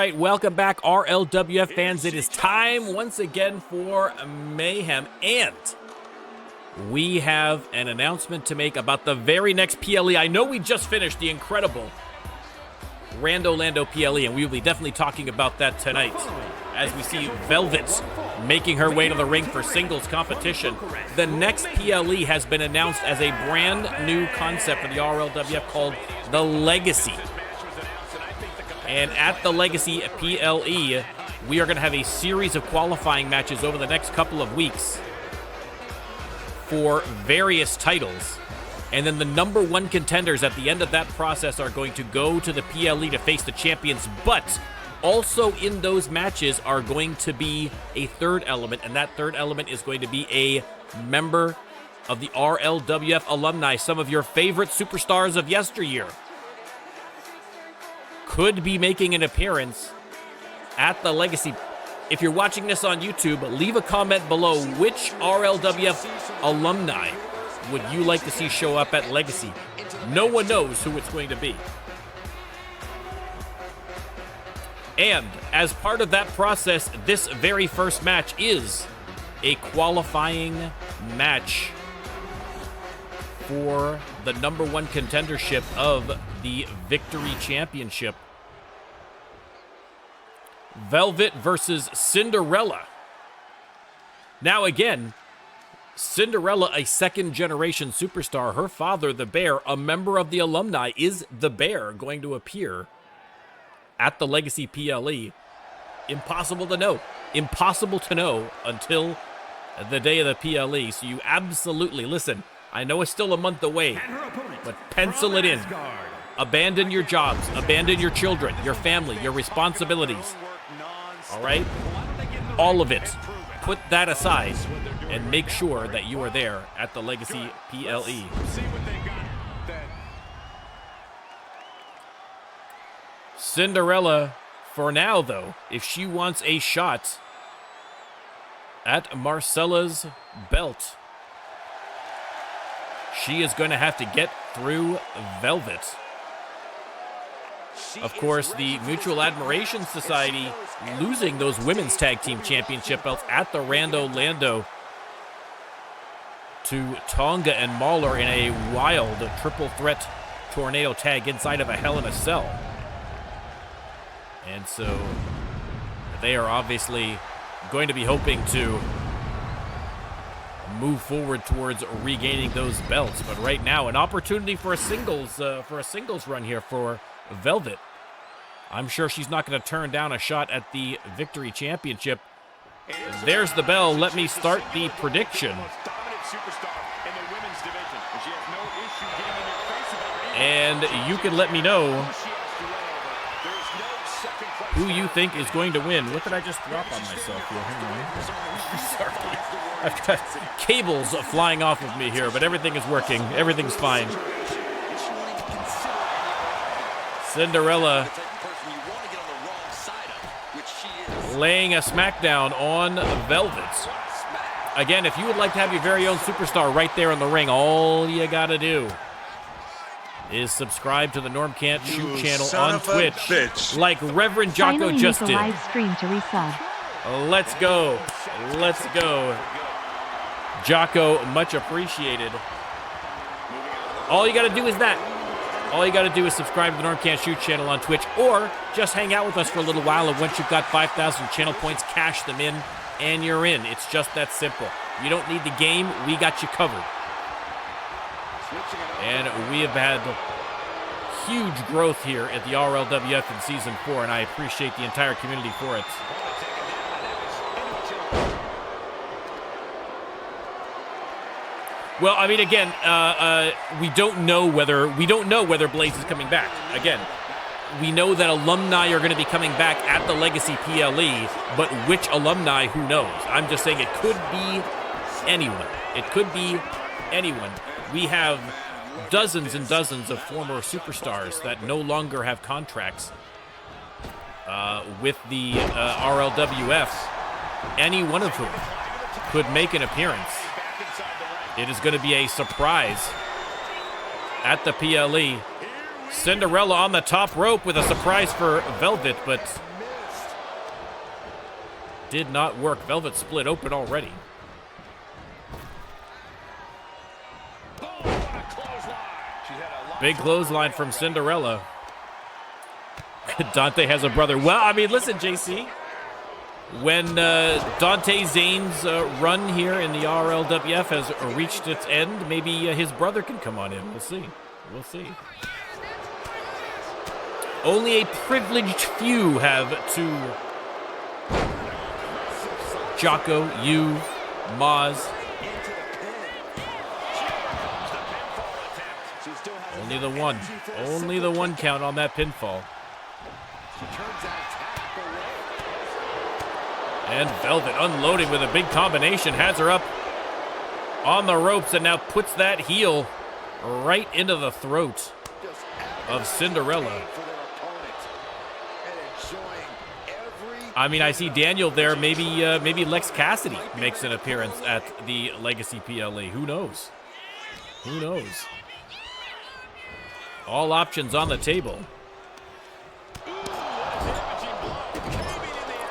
right, welcome back, RLWF fans. It is time once again for Mayhem, and we have an announcement to make about the very next PLE. I know we just finished the incredible Rando Lando PLE, and we will be definitely talking about that tonight as we see Velvet making her way to the ring for singles competition. The next PLE has been announced as a brand new concept for the RLWF called the Legacy. And at the Legacy PLE, we are going to have a series of qualifying matches over the next couple of weeks for various titles. And then the number one contenders at the end of that process are going to go to the PLE to face the champions. But also in those matches are going to be a third element, and that third element is going to be a member of the RLWF alumni. Some of your favorite superstars of yesteryear could be making an appearance at the Legacy. If you're watching this on YouTube, leave a comment below which RLWF alumni would you like to see show up at Legacy. No one knows who it's going to be. And as part of that process, this very first match is a qualifying match for the number one contendership of the Victory Championship. Velvet versus Cinderella. Now again, Cinderella, a second-generation superstar. Her father, the Bear, a member of the alumni, is the Bear going to appear at the Legacy PLE. Impossible to know. Impossible to know until the day of the PLE. So you absolutely, listen, I know it's still a month away, but pencil it in. Abandon your jobs, abandon your children, your family, your responsibilities. All right? All of it. Put that aside and make sure that you are there at the Legacy PLE. Cinderella, for now though, if she wants a shot at Marcella's belt, she is going to have to get through Velvet. Of course, the Mutual Admiration Society losing those women's tag team championship belts at the Rando Lando to Tonga and Mahler in a wild triple threat tornado tag inside of a Hell in a Cell. And so they are obviously going to be hoping to move forward towards regaining those belts. But right now, an opportunity for a singles run here for Velvet. I'm sure she's not going to turn down a shot at the Victory Championship. There's the bell. Let me start the prediction. And you can let me know who you think is going to win. What did I just drop on myself here? Sorry. I've got cables flying off of me here, but everything is working. Everything's fine. Cinderella laying a smackdown on Velvet. Again, if you would like to have your very own superstar right there in the ring, all you gotta do is subscribe to the NormCantShoot channel on Twitch, like Reverend Jocko just did. Live stream to resub. Let's go. Let's go. Jocko, much appreciated. All you gotta do is that. All you got to do is subscribe to the NormCantShoot channel on Twitch, or just hang out with us for a little while, and once you've got 5,000 channel points, cash them in, and you're in. It's just that simple. You don't need the game. We got you covered. And we have had huge growth here at the RLWF in Season 4, and I appreciate the entire community for it. Well, I mean, again, we don't know whether Blaze is coming back. Again, we know that alumni are going to be coming back at the Legacy PLE, but which alumni, who knows? I'm just saying it could be anyone. It could be anyone. We have dozens and dozens of former superstars that no longer have contracts with the RLWF, any one of whom could make an appearance. It is going to be a surprise at the PLE. Cinderella on the top rope with a surprise for Velvet, but did not work. Velvet split open already. Big clothesline from Cinderella. Dante has a brother. Well, I mean, listen, JC. When Dante Zane's run here in the RLWF has reached its end, maybe his brother can come on in. We'll see. We'll see. Only a privileged few have to. Jocko, you, Maz. Only the one. Only the one count on that pinfall. And Velvet unloading with a big combination. Has her up on the ropes and now puts that heel right into the throat of Cinderella. I mean, I see Daniel there. Maybe Lex Cassidy makes an appearance at the Legacy PLE. Who knows? Who knows? All options on the table.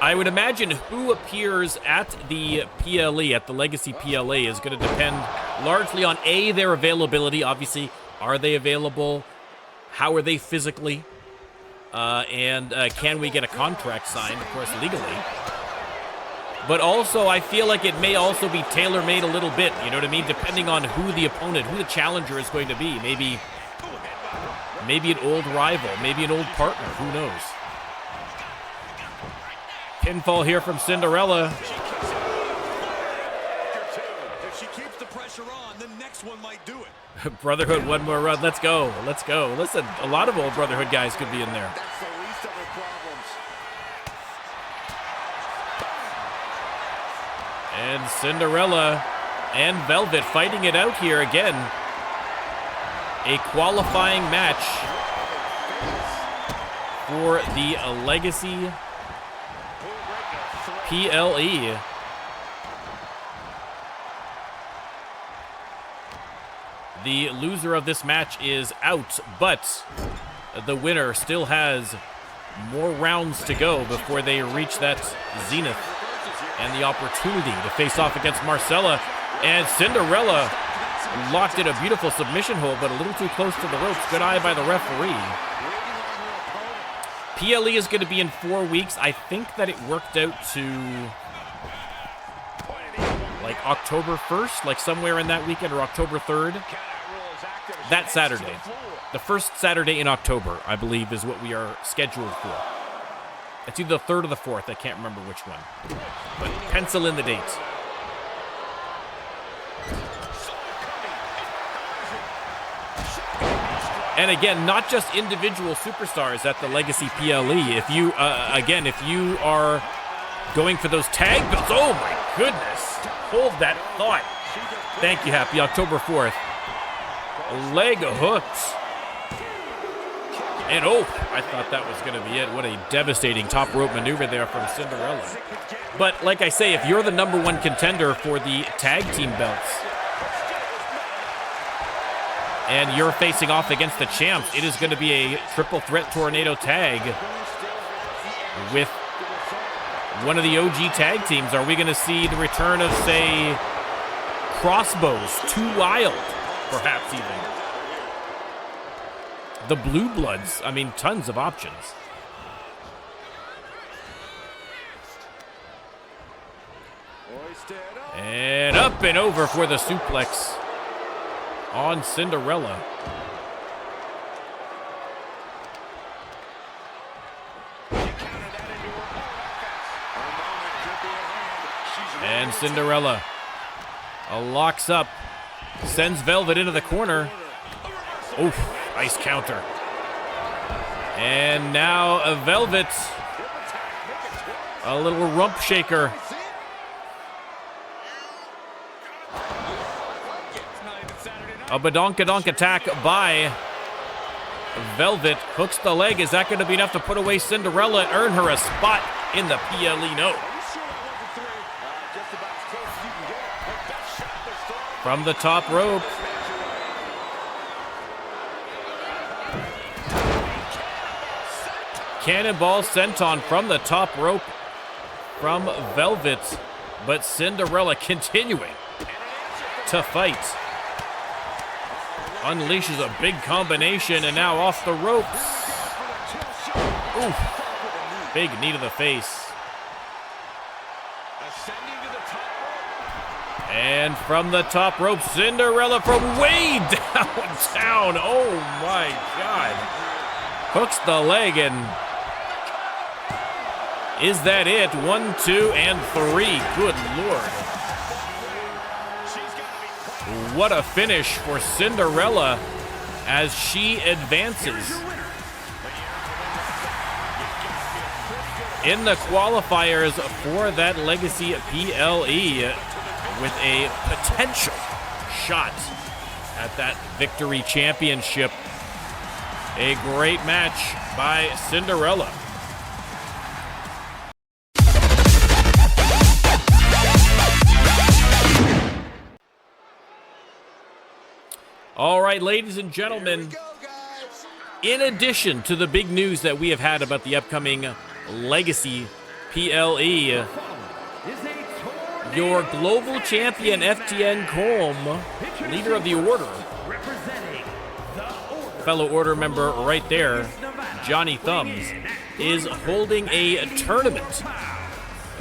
I would imagine who appears at the PLE, at the Legacy PLE, is going to depend largely on A, their availability. Obviously, are they available? How are they physically? And can we get a contract signed, of course, legally? But also, I feel like it may also be tailor-made a little bit, you know what I mean? Depending on who the opponent, who the challenger is going to be. Maybe an old rival, maybe an old partner, who knows? Pinfall here from Cinderella. If she keeps the pressure on, the next one might do it. Brotherhood, one more run. Let's go. Let's go. Listen, a lot of old Brotherhood guys could be in there. That's the least of her problems. And Cinderella and Velvet fighting it out here again. A qualifying match for the Legacy PLE. The loser of this match is out, but the winner still has more rounds to go before they reach that zenith and the opportunity to face off against Marcella. And Cinderella locked in a beautiful submission hold, but a little too close to the ropes. Good eye by the referee. PLE is going to be in 4 weeks. I think that it worked out to like October 1st, like somewhere in that weekend, or October 3rd. That Saturday. The first Saturday in October, I believe, is what we are scheduled for. It's either the 3rd or the 4th. I can't remember which one. But pencil in the dates. And again, not just individual superstars at the Legacy PLE. If you, if you are going for those tag belts, oh my goodness. Hold that thought. Thank you, Happy. October 4th. Leg hooks. And oh, I thought that was going to be it. What a devastating top rope maneuver there from Cinderella. But like I say, if you're the #1 contender for the tag team belts, and you're facing off against the champs, it is going to be a triple threat tornado tag with one of the OG tag teams. Are we going to see the return of, say, Crossbows, Too Wild, perhaps even? The Blue Bloods. I mean, tons of options. And up and over for the suplex on Cinderella. And Cinderella locks up, sends Velvet into the corner. Oof, nice counter. And now a Velvet, a little rump shaker. A badonkadonk attack by Velvet. Hooks the leg. Is that going to be enough to put away Cinderella and earn her a spot in the PLE? No. From the top rope. Cannonball senton from the top rope from Velvet, but Cinderella continuing to fight. Unleashes a big combination and now off the ropes. Oof. Big knee to the face. And from the top rope, Cinderella from way downtown. Oh my God. Hooks the leg and is that it? 1, 2, and 3. Good Lord. What a finish for Cinderella as she advances. In the qualifiers for that Legacy PLE with a potential shot at that Victory Championship. A great match by Cinderella. All right, ladies and gentlemen, in addition to the big news that we have had about the upcoming Legacy PLE, your global champion FTN Colm, leader of the order, fellow order member right there, Johnny Thumbs, is holding a tournament,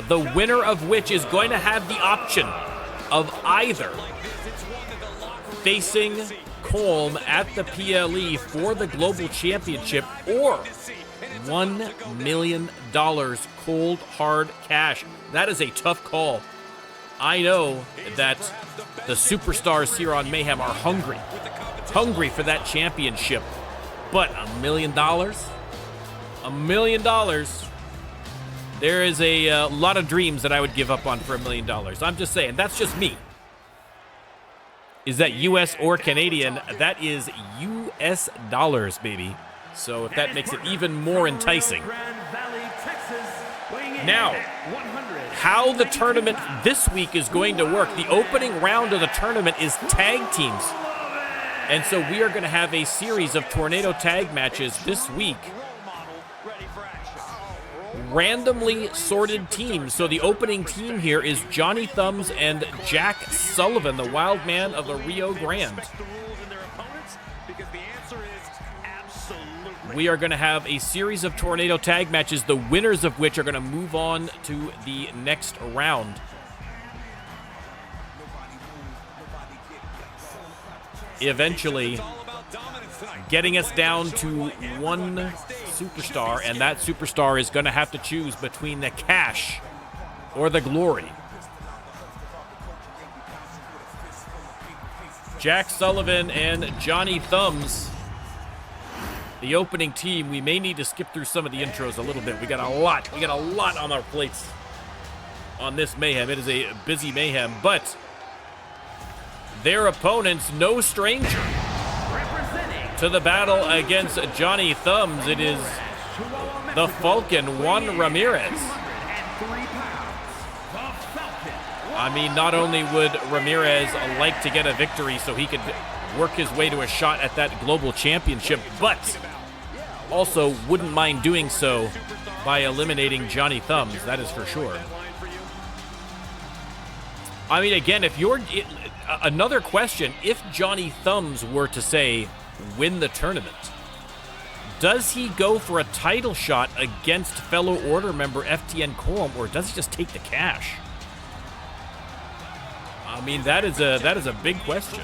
the winner of which is going to have the option of either facing Colm at the PLE for the global championship or $1 million cold hard cash. That is a tough call. I know that the superstars here on Mayhem are hungry for that championship, but $1 million? $1 million? There is a lot of dreams that I would give up on for $1 million. I'm just saying, that's just me. Is that US or Canadian? That is US dollars, baby. So if that makes it even more enticing. Now, how the tournament this week is going to work. The opening round of the tournament is tag teams. And so we are going to have a series of tornado tag matches this week. Randomly sorted teams. So the opening team here is Johnny Thumbs and Jack Sullivan, the wild man of the Rio Grande. We are going to have a series of tornado tag matches, the winners of which are going to move on to the next round. Eventually getting us down to one superstar, and that superstar is going to have to choose between the cash or the glory. Jack Sullivan and Johnny Thumbs, the opening team. We may need to skip through some of the intros a little bit. We got a lot on our plates on this Mayhem. It is a busy Mayhem, but their opponents, no stranger to the battle against Johnny Thumbs. It is the Falcon, Juan Ramirez. I mean, not only would Ramirez like to get a victory so he could work his way to a shot at that global championship, but also wouldn't mind doing so by eliminating Johnny Thumbs, that is for sure. I mean, again, if you're... Another question, if Johnny Thumbs were to, say, win the tournament, does he go for a title shot against fellow order member FTN Colm, or does he just take the cash? I mean, that is a big question.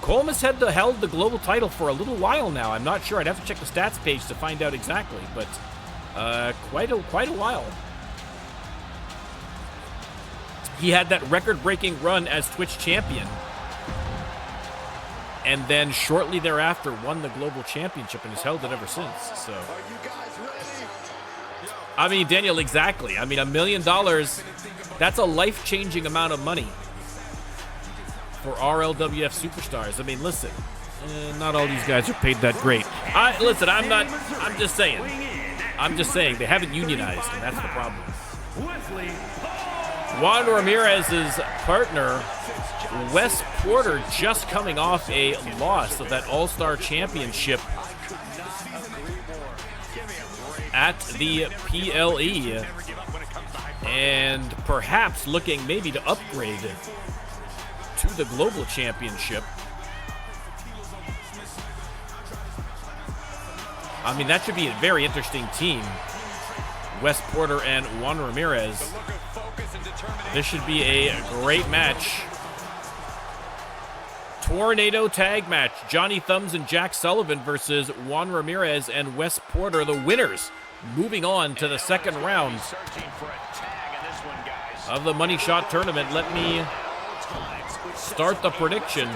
Colm has held the global title for a little while now. I'm not sure. I'd have to check the stats page to find out exactly, but quite a while. He had that record-breaking run as Twitch champion, and then shortly thereafter won the global championship and has held it ever since. So, I mean, Daniel, exactly. I mean, $1 million, that's a life-changing amount of money for RLWF superstars. I mean, listen, not all these guys are paid that great. I'm just saying, they haven't unionized, and that's the problem. Juan Ramirez's partner, Wes Porter, just coming off a loss of that All-Star Championship at the PLE. And perhaps looking maybe to upgrade to the Global Championship. I mean, that should be a very interesting team. Wes Porter and Juan Ramirez. This should be a great match. Tornado tag match. Johnny Thumbs and Jack Sullivan versus Juan Ramirez and Wes Porter, the winners. Moving on to the second round of the Money Shot Tournament. Let me start the prediction.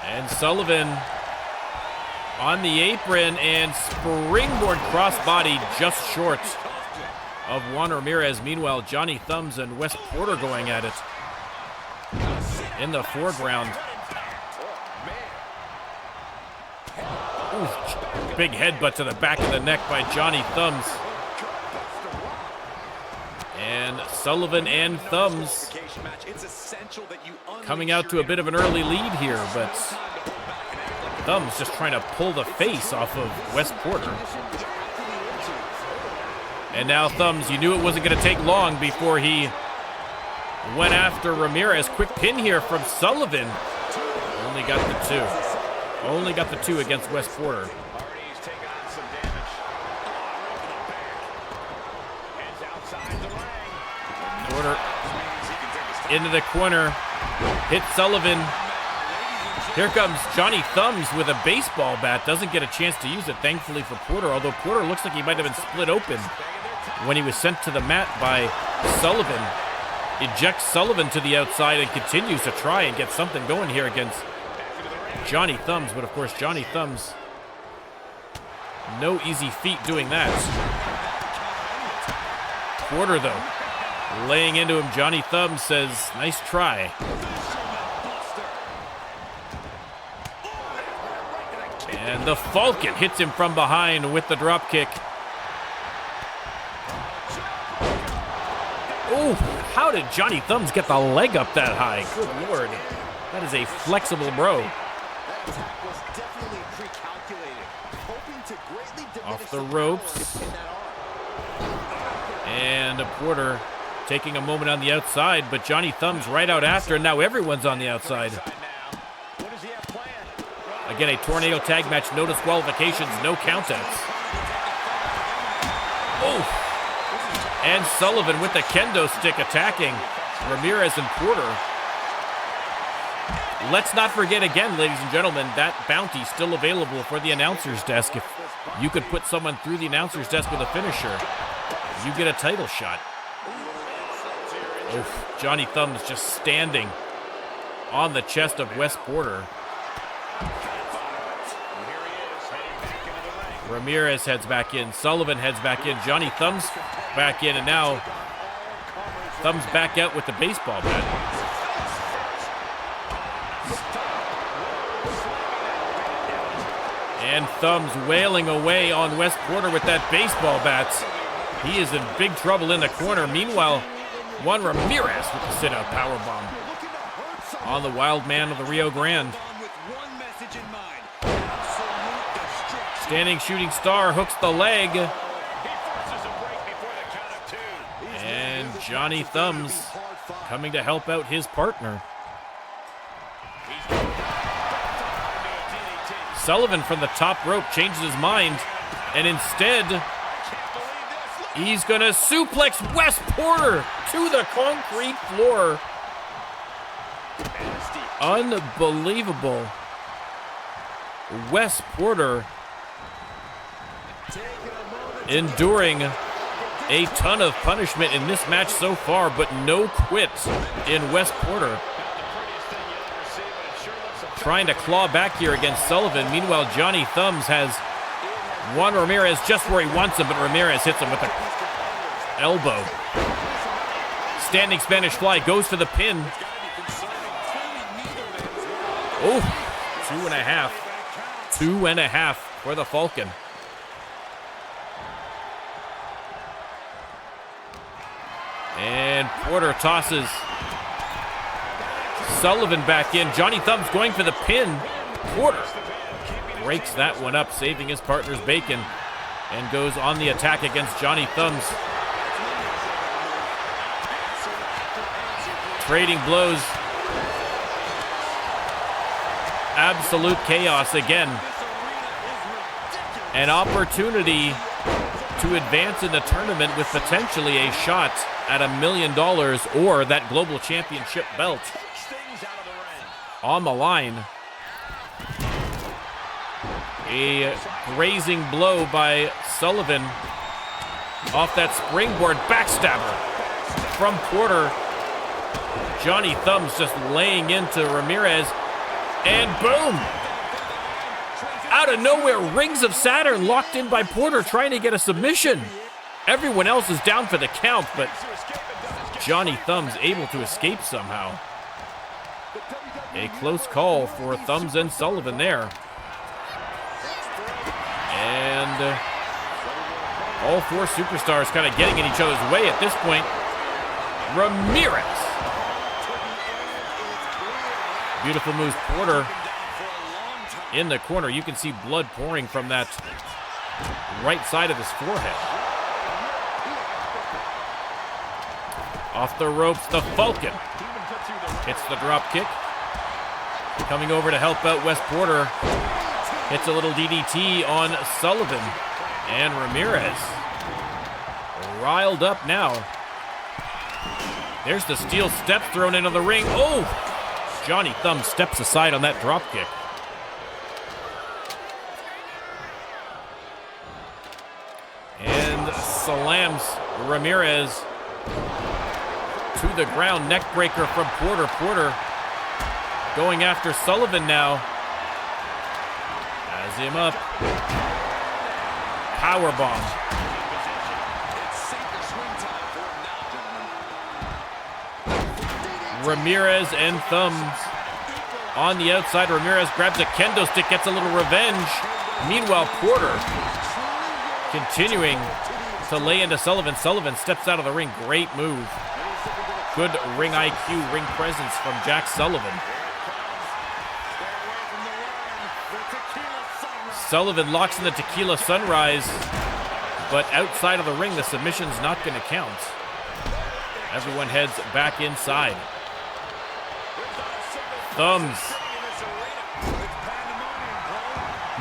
And Sullivan on the apron and springboard crossbody just short of Juan Ramirez. Meanwhile, Johnny Thumbs and Wes Porter going at it in the foreground. Ooh, big headbutt to the back of the neck by Johnny Thumbs. And Sullivan and Thumbs coming out to a bit of an early lead here, but Thumbs just trying to pull the face off of Wes Porter. And now Thumbs, you knew it wasn't going to take long before he went after Ramirez. Quick pin here from Sullivan. Only got the two. Only got the two against Wes Porter. Porter into the corner. Hit Sullivan. Here comes Johnny Thumbs with a baseball bat. Doesn't get a chance to use it, thankfully, for Porter. Although Porter looks like he might have been split open when he was sent to the mat by Sullivan. Ejects Sullivan to the outside and continues to try and get something going here against Johnny Thumbs. But, of course, Johnny Thumbs, no easy feat doing that. Porter, though, laying into him. Johnny Thumbs says, nice try. And the Falcon hits him from behind with the drop kick. Oh, how did Johnny Thumbs get the leg up that high? Good Lord. That is a flexible bro. Off the ropes. And Porter taking a moment on the outside, but Johnny Thumbs right out after, and now everyone's on the outside. Again, a tornado tag match, no disqualifications, no countouts. Oh! And Sullivan with the kendo stick attacking Ramirez and Porter. Let's not forget again, ladies and gentlemen, that bounty still available for the announcer's desk. If you could put someone through the announcer's desk with a finisher, you get a title shot. Oof, Johnny Thumbs just standing on the chest of Wes Porter. Ramirez heads back in. Sullivan heads back in. Johnny Thumbs back in. And now Thumbs back out with the baseball bat. And Thumbs wailing away on Wes Porter with that baseball bat. He is in big trouble in the corner. Meanwhile, Juan Ramirez with the sit-out powerbomb on the wild man of the Rio Grande. Standing shooting star hooks the leg. And Johnny Thumbs coming to help out his partner. Sullivan from the top rope changes his mind, and instead he's gonna suplex Wes Porter to the concrete floor. Unbelievable. Wes Porter enduring a ton of punishment in this match so far, but no quit in Wes Porter. Trying to claw back here against Sullivan. Meanwhile, Johnny Thumbs has Juan Ramirez just where he wants him, but Ramirez hits him with an elbow. Standing Spanish Fly goes for the pin. Oh, 2.5. 2.5 for the Falcon. And Porter tosses Sullivan back in. Johnny Thumbs going for the pin. Porter breaks that one up, saving his partner's bacon, and goes on the attack against Johnny Thumbs. Trading blows. Absolute chaos again. An opportunity to advance in the tournament with potentially a shot at $1 million or that global championship belt on the line. A grazing blow by Sullivan off that springboard backstabber from Porter. Johnny Thumbs just laying into Ramirez, and boom! Out of nowhere, Rings of Saturn locked in by Porter trying to get a submission. Everyone else is down for the count, but Johnny Thumbs able to escape somehow. A close call for Thumbs and Sullivan there. And all four superstars kind of getting in each other's way at this point. Ramirez. Beautiful moves. Porter in the corner. You can see blood pouring from that right side of his forehead. Off the ropes, the Falcon. Hits the drop kick. Coming over to help out Wes Porter. Hits a little DDT on Sullivan. And Ramirez riled up now. There's the steel step thrown into the ring. Oh! Johnny Thumbs steps aside on that drop kick. And slams Ramirez to the ground. Neck breaker from Porter. Porter going after Sullivan now. Has him up. Powerbomb. Ramirez and Thumbs on the outside. Ramirez grabs a kendo stick, gets a little revenge. Meanwhile, Porter continuing to lay into Sullivan. Sullivan steps out of the ring. Great move. Good ring IQ, ring presence from Jack Sullivan. Sullivan locks in the Tequila Sunrise, but outside of the ring, the submission's not going to count. Everyone heads back inside. Thumbs.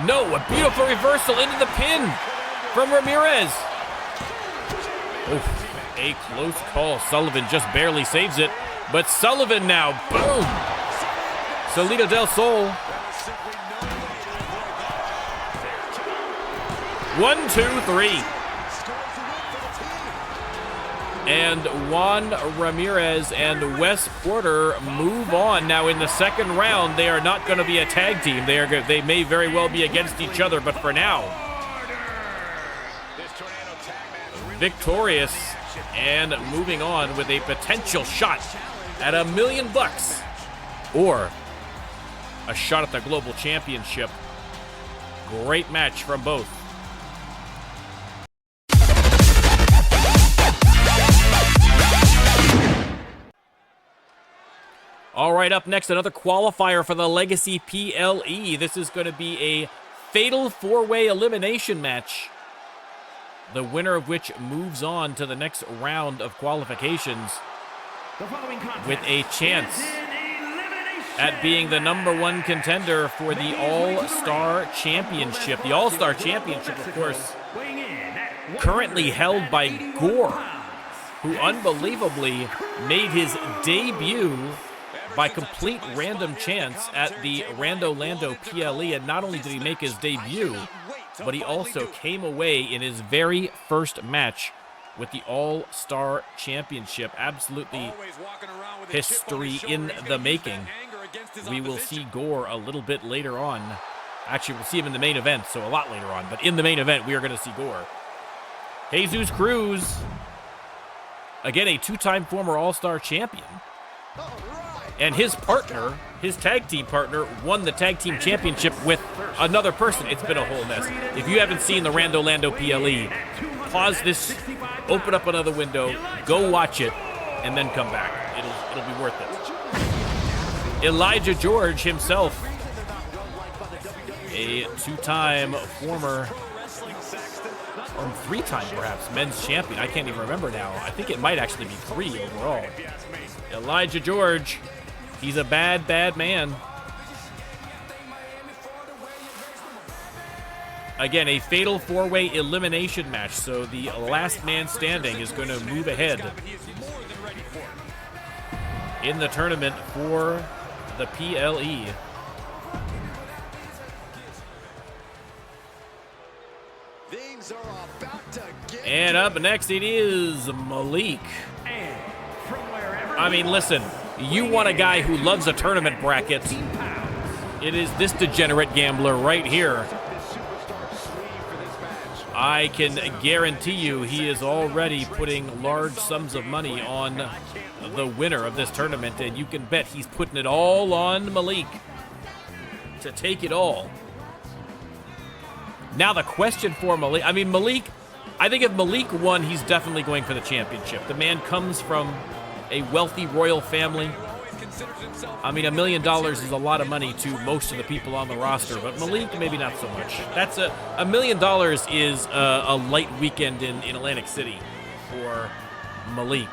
No, a beautiful reversal into the pin from Ramirez. Oof, a close call. Sullivan just barely saves it, but Sullivan now, boom. Salida del Sol. 1, 2, 3. And Juan Ramirez and Wes Porter move on. Now in the second round, they are not going to be a tag team. They may very well be against each other, but for now, victorious and moving on with a potential shot at $1 million or a shot at the global championship. Great match from both. All right, up next, another qualifier for the Legacy PLE. This is going to be a fatal four-way elimination match, the winner of which moves on to the next round of qualifications with a chance at being the #1 contender for the All-Star Championship. The All-Star Championship, of course, currently held by Gore, who unbelievably made his debut by complete random chance at the Rando Lando PLE. And not only did he make his debut, but he also came away in his very first match with the All-Star Championship. Absolutely history in the making. We will see Gore a little bit later on. Actually, we'll see him in the main event, so a lot later on. But in the main event, we are going to see Gore. Jesus Cruz, again, a two-time former All-Star champion. And his partner, his tag team partner, won the tag team championship with another person. It's been a whole mess. If you haven't seen the Rando Lando PLE, pause this, open up another window, go watch it, and then come back. It'll be worth it. Elijah George himself a two-time former, or three-time perhaps, men's champion. I can't even remember now. I think it might actually be 3 overall. Elijah George, he's a bad, bad man. Again, a fatal 4-way elimination match, so the last man standing is going to move ahead in the tournament for the PLE. And up next, it is Malik. I mean, listen, you want a guy who loves a tournament bracket. It is this degenerate gambler right here. I can guarantee you he is already putting large sums of money on the winner of this tournament, and you can bet he's putting it all on Malik to take it all. Now the question for Malik, I mean, Malik, I think if Malik won, he's definitely going for the championship. The man comes from a wealthy royal family. I mean, $1 million is a lot of money to most of the people on the roster, but Malik, maybe not so much. That's $1 million is a light weekend in Atlantic City for Malik.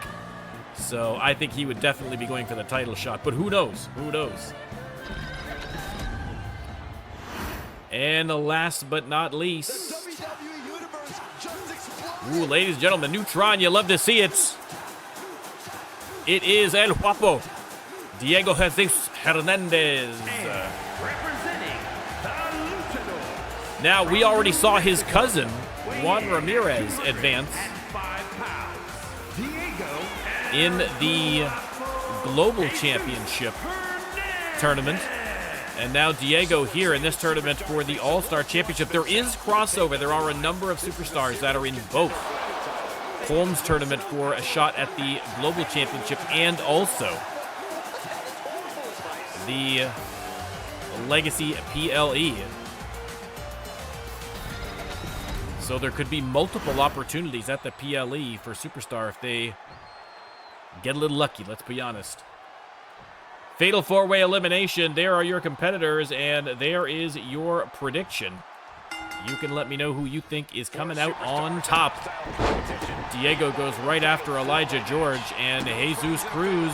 So I think he would definitely be going for the title shot, but who knows? Who knows? And last but not least, ooh, ladies and gentlemen, Neutron, you love to see it. It is El Guapo, Diego Jesus Hernandez. Now, we already saw his cousin, Juan Ramirez, advance in the Global Championship tournament. And now Diego here in this tournament for the All-Star Championship. There is crossover. There are a number of superstars that are in both Colm's tournament for a shot at the Global Championship and also the Legacy PLE. So there could be multiple opportunities at the PLE for Superstar if they get a little lucky, let's be honest. Fatal 4-way elimination. There are your competitors, and there is your prediction. You can let me know who you think is coming out on top. Diego goes right after Elijah George, and Jesus Cruz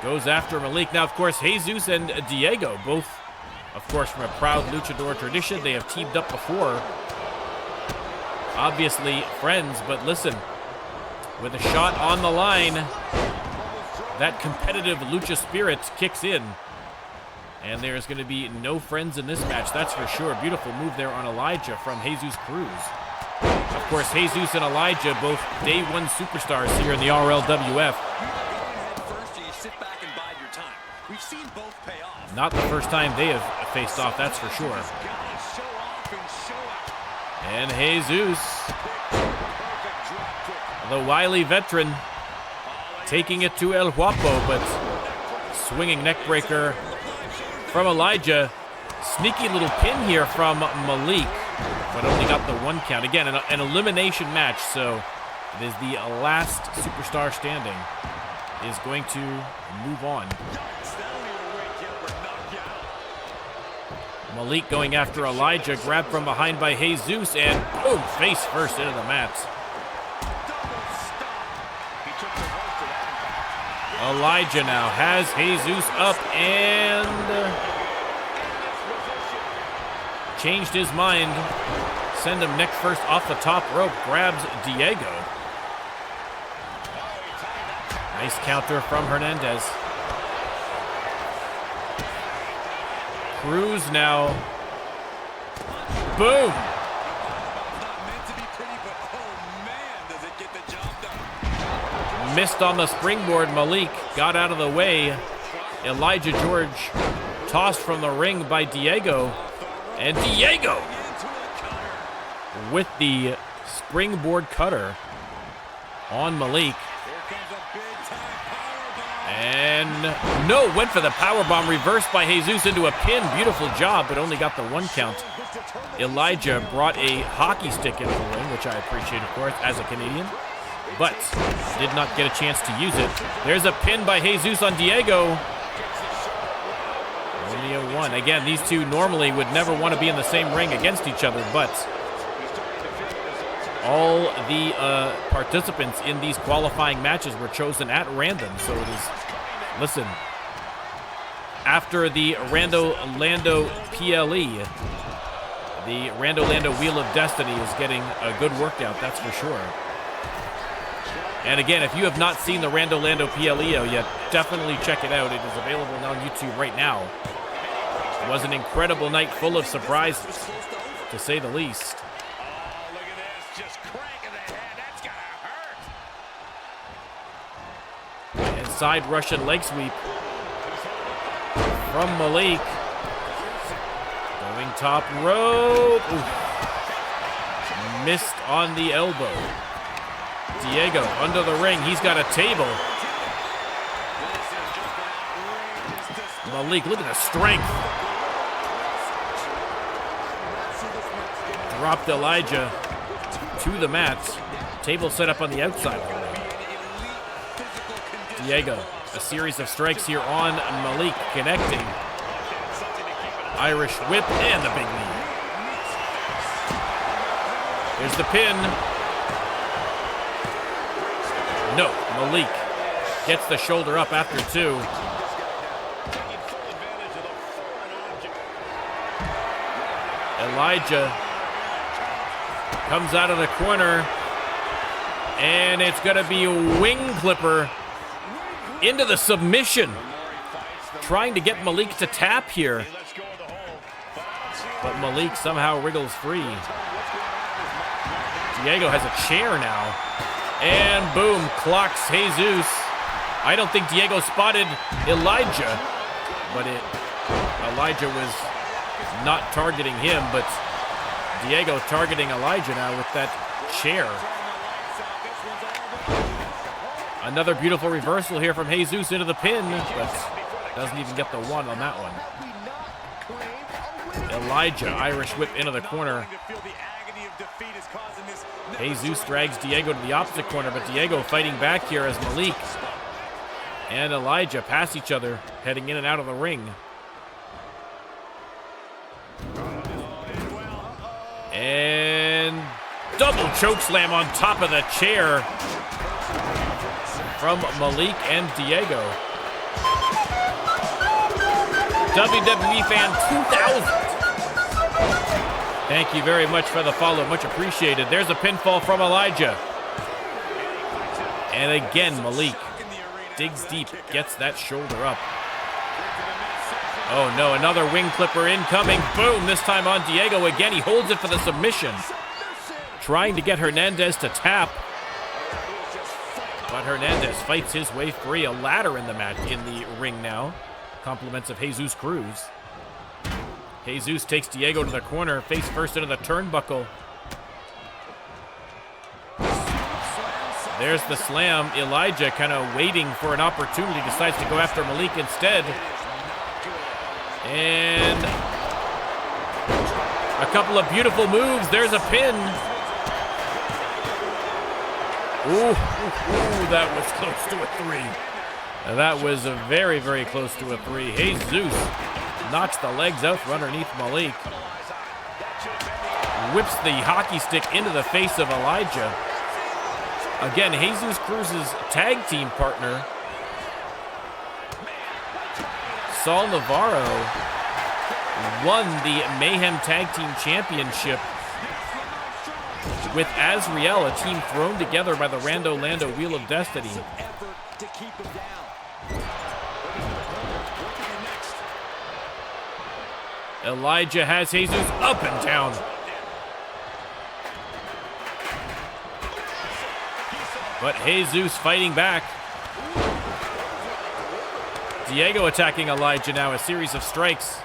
goes after Malik. Now, of course, Jesus and Diego, both, of course, from a proud luchador tradition. They have teamed up before. Obviously friends, but listen, with a shot on the line, that competitive lucha spirit kicks in. And there's going to be no friends in this match, that's for sure. Beautiful move there on Elijah from Jesus Cruz. Of course, Jesus and Elijah, both day one superstars here in the RLWF. Not the first time they have faced off, that's for sure. And Jesus, the wily veteran, taking it to El Guapo, but swinging neckbreaker from Elijah. Sneaky little pin here from Malik, but only got the 1 count. Again, an elimination match, so it is the last superstar standing is going to move on. Malik going after Elijah, grabbed from behind by Jesus, and boom, face first into the mat. Elijah now has Jesus up and changed his mind. Send him neck first off the top rope, grabs Diego. Nice counter from Hernandez. Cruz now. Boom. Missed on the springboard. Malik got out of the way. Elijah George tossed from the ring by Diego. And Diego with the springboard cutter on Malik. And no, went for the powerbomb, reversed by Jesus into a pin. Beautiful job, but only got the 1 count. Elijah brought a hockey stick into the ring, which I appreciate, of course, as a Canadian, but did not get a chance to use it. There's a pin by Jesus on Diego. 1. Again, these two normally would never want to be in the same ring against each other, but all the participants in these qualifying matches were chosen at random. So it is, listen, after the Rando Lando PLE, the Rando Lando Wheel of Destiny is getting a good workout, that's for sure. And again, if you have not seen the Rando Lando PLE yet, definitely check it out. It is available on YouTube right now. It was an incredible night full of surprises, to say the least. Oh, look at this. Just cranking the head. That's gotta hurt. And side Russian leg sweep from Malik. Going top rope. Ooh. Missed on the elbow. Diego under the ring. He's got a table. Malik, look at the strength. Dropped Elijah to the mat. Table set up on the outside. Diego, a series of strikes here on Malik, connecting. Irish whip and the big knee. There's the pin. No, Malik gets the shoulder up after 2. Elijah comes out of the corner, and it's going to be a wing clipper into the submission. Trying to get Malik to tap here, but Malik somehow wriggles free. Diego has a chair now. And boom, clocks Jesus. I don't think Diego spotted Elijah, but Elijah was not targeting him, but Diego targeting Elijah now with that chair. Another beautiful reversal here from Jesus into the pin, but doesn't even get the 1 on that one. Elijah, Irish whip into the corner. Jesus drags Diego to the opposite corner, but Diego fighting back here as Malik and Elijah pass each other, heading in and out of the ring. And double choke slam on top of the chair from Malik and Diego. WWE Fan 2000. Thank you very much for the follow. Much appreciated. There's a pinfall from Elijah. And again, Malik digs deep, gets that shoulder up. Oh no, another wing clipper incoming. Boom, this time on Diego again. He holds it for the submission. Trying to get Hernandez to tap. But Hernandez fights his way free. A ladder in the mat in the ring now. Compliments of Jesus Cruz. Jesus takes Diego to the corner, face first into the turnbuckle. There's the slam. Elijah kind of waiting for an opportunity, decides to go after Malik instead. And a couple of beautiful moves. There's a pin. Ooh, that was close to a 3. That was very, very close to a 3. Jesus knocks the legs out from underneath Malik. Whips the hockey stick into the face of Elijah. Again, Jesus Cruz's tag team partner, Saul Navarro, won the Mayhem Tag Team Championship with Azriel, a team thrown together by the Rando Lando Wheel of Destiny. Elijah has Jesus up and down. But Jesus fighting back. Diego attacking Elijah now, a series of strikes.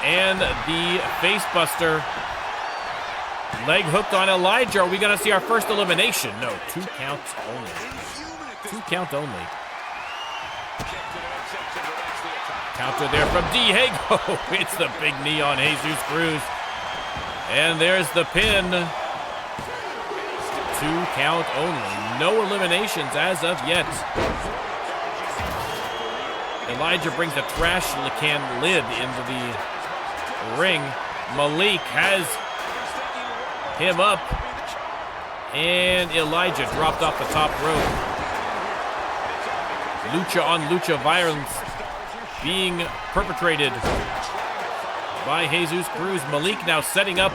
And the face buster. Leg hooked on Elijah. Are we going to see our first elimination? No, 2 counts only. 2 count only. Counter there from Diego. It's the big knee on Jesus Cruz. And there's the pin. 2 count only. No eliminations as of yet. Elijah brings a trash can lid into the ring. Malik has him up. And Elijah dropped off the top rope. Lucha on lucha violence being perpetrated by Jesus Cruz. Malik now setting up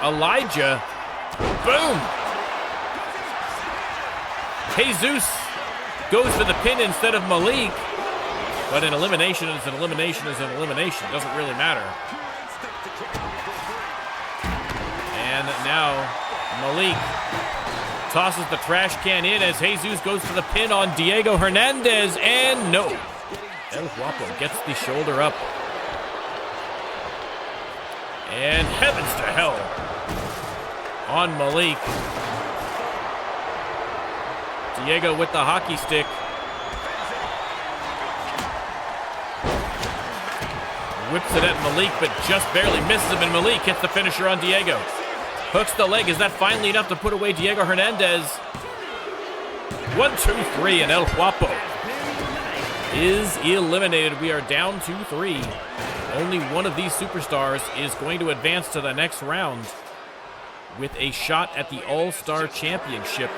Elijah. Boom! Jesus goes for the pin instead of Malik. But an elimination is an elimination is an elimination. Doesn't really matter. And now Malik tosses the trash can in as Jesus goes for the pin on Diego Hernandez. And no. El Guapo gets the shoulder up. And heavens to hell on Malik. Diego with the hockey stick. Whips it at Malik, but just barely misses him, and Malik hits the finisher on Diego. Hooks the leg. Is that finally enough to put away Diego Hernandez? 1, 2, 3, and El Guapo is eliminated. We are down 2-3. Only one of these superstars is going to advance to the next round with a shot at the All-Star Championship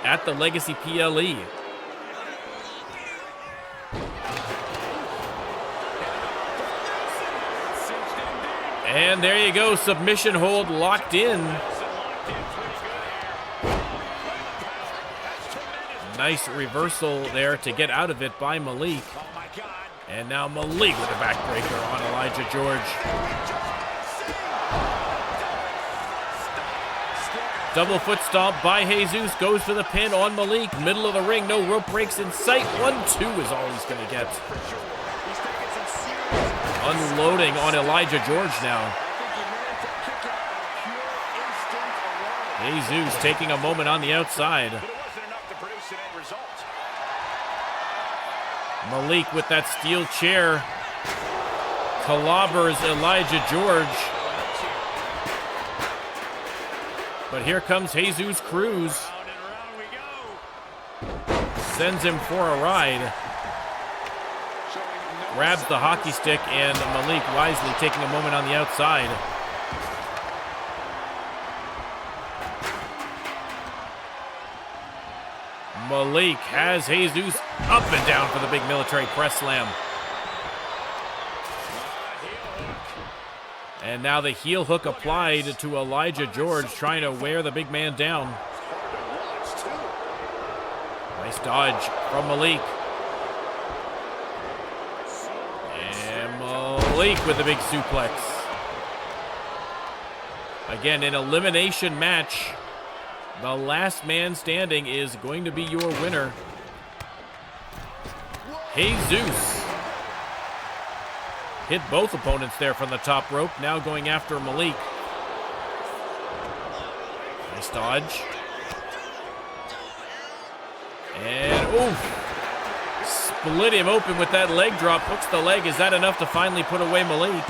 at the Legacy PLE. And there you go, submission hold locked in. Nice reversal there to get out of it by Malik. And now Malik with a backbreaker on Elijah George. Double foot stomp by Jesus, goes for the pin on Malik. Middle of the ring, no rope breaks in sight. 1-2 is all he's going to get. Unloading on Elijah George now. Jesus taking a moment on the outside. Malik with that steel chair clobbers Elijah George. But here comes Jesus Cruz. Sends him for a ride. Grabs the hockey stick, and Malik wisely taking a moment on the outside. Malik has Jesus up and down for the big military press slam. And now the heel hook applied to Elijah George, trying to wear the big man down. Nice dodge from Malik. And Malik with a big suplex. Again, an elimination match. The last man standing is going to be your winner. Jesus hit both opponents there from the top rope. Now going after Malik. Nice dodge. And oof. Split him open with that leg drop. Hooks the leg. Is that enough to finally put away Malik?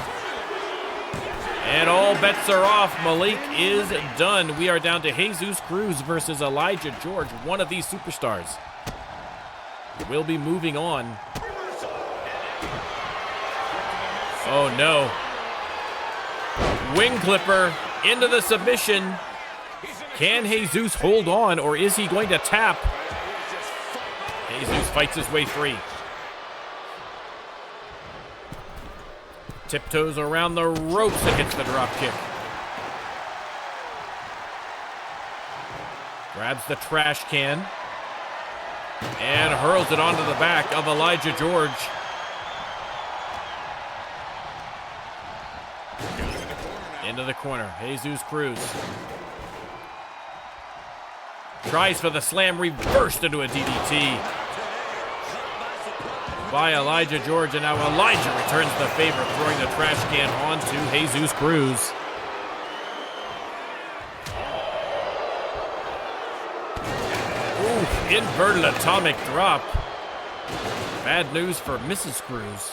And all bets are off. Malik is done. We are down to Jesus Cruz versus Elijah George. One of these superstars will be moving on. Oh no. Wing clipper into the submission. Can Jesus hold on, or is he going to tap? Jesus fights his way free. Tiptoes around the ropes against the drop kick. Grabs the trash can and hurls it onto the back of Elijah George. Into the corner, Jesus Cruz. Tries for the slam, reversed into a DDT by Elijah George, and now Elijah returns the favor, throwing the trash can onto Jesus Cruz. Ooh, inverted atomic drop. Bad news for Mrs. Cruz.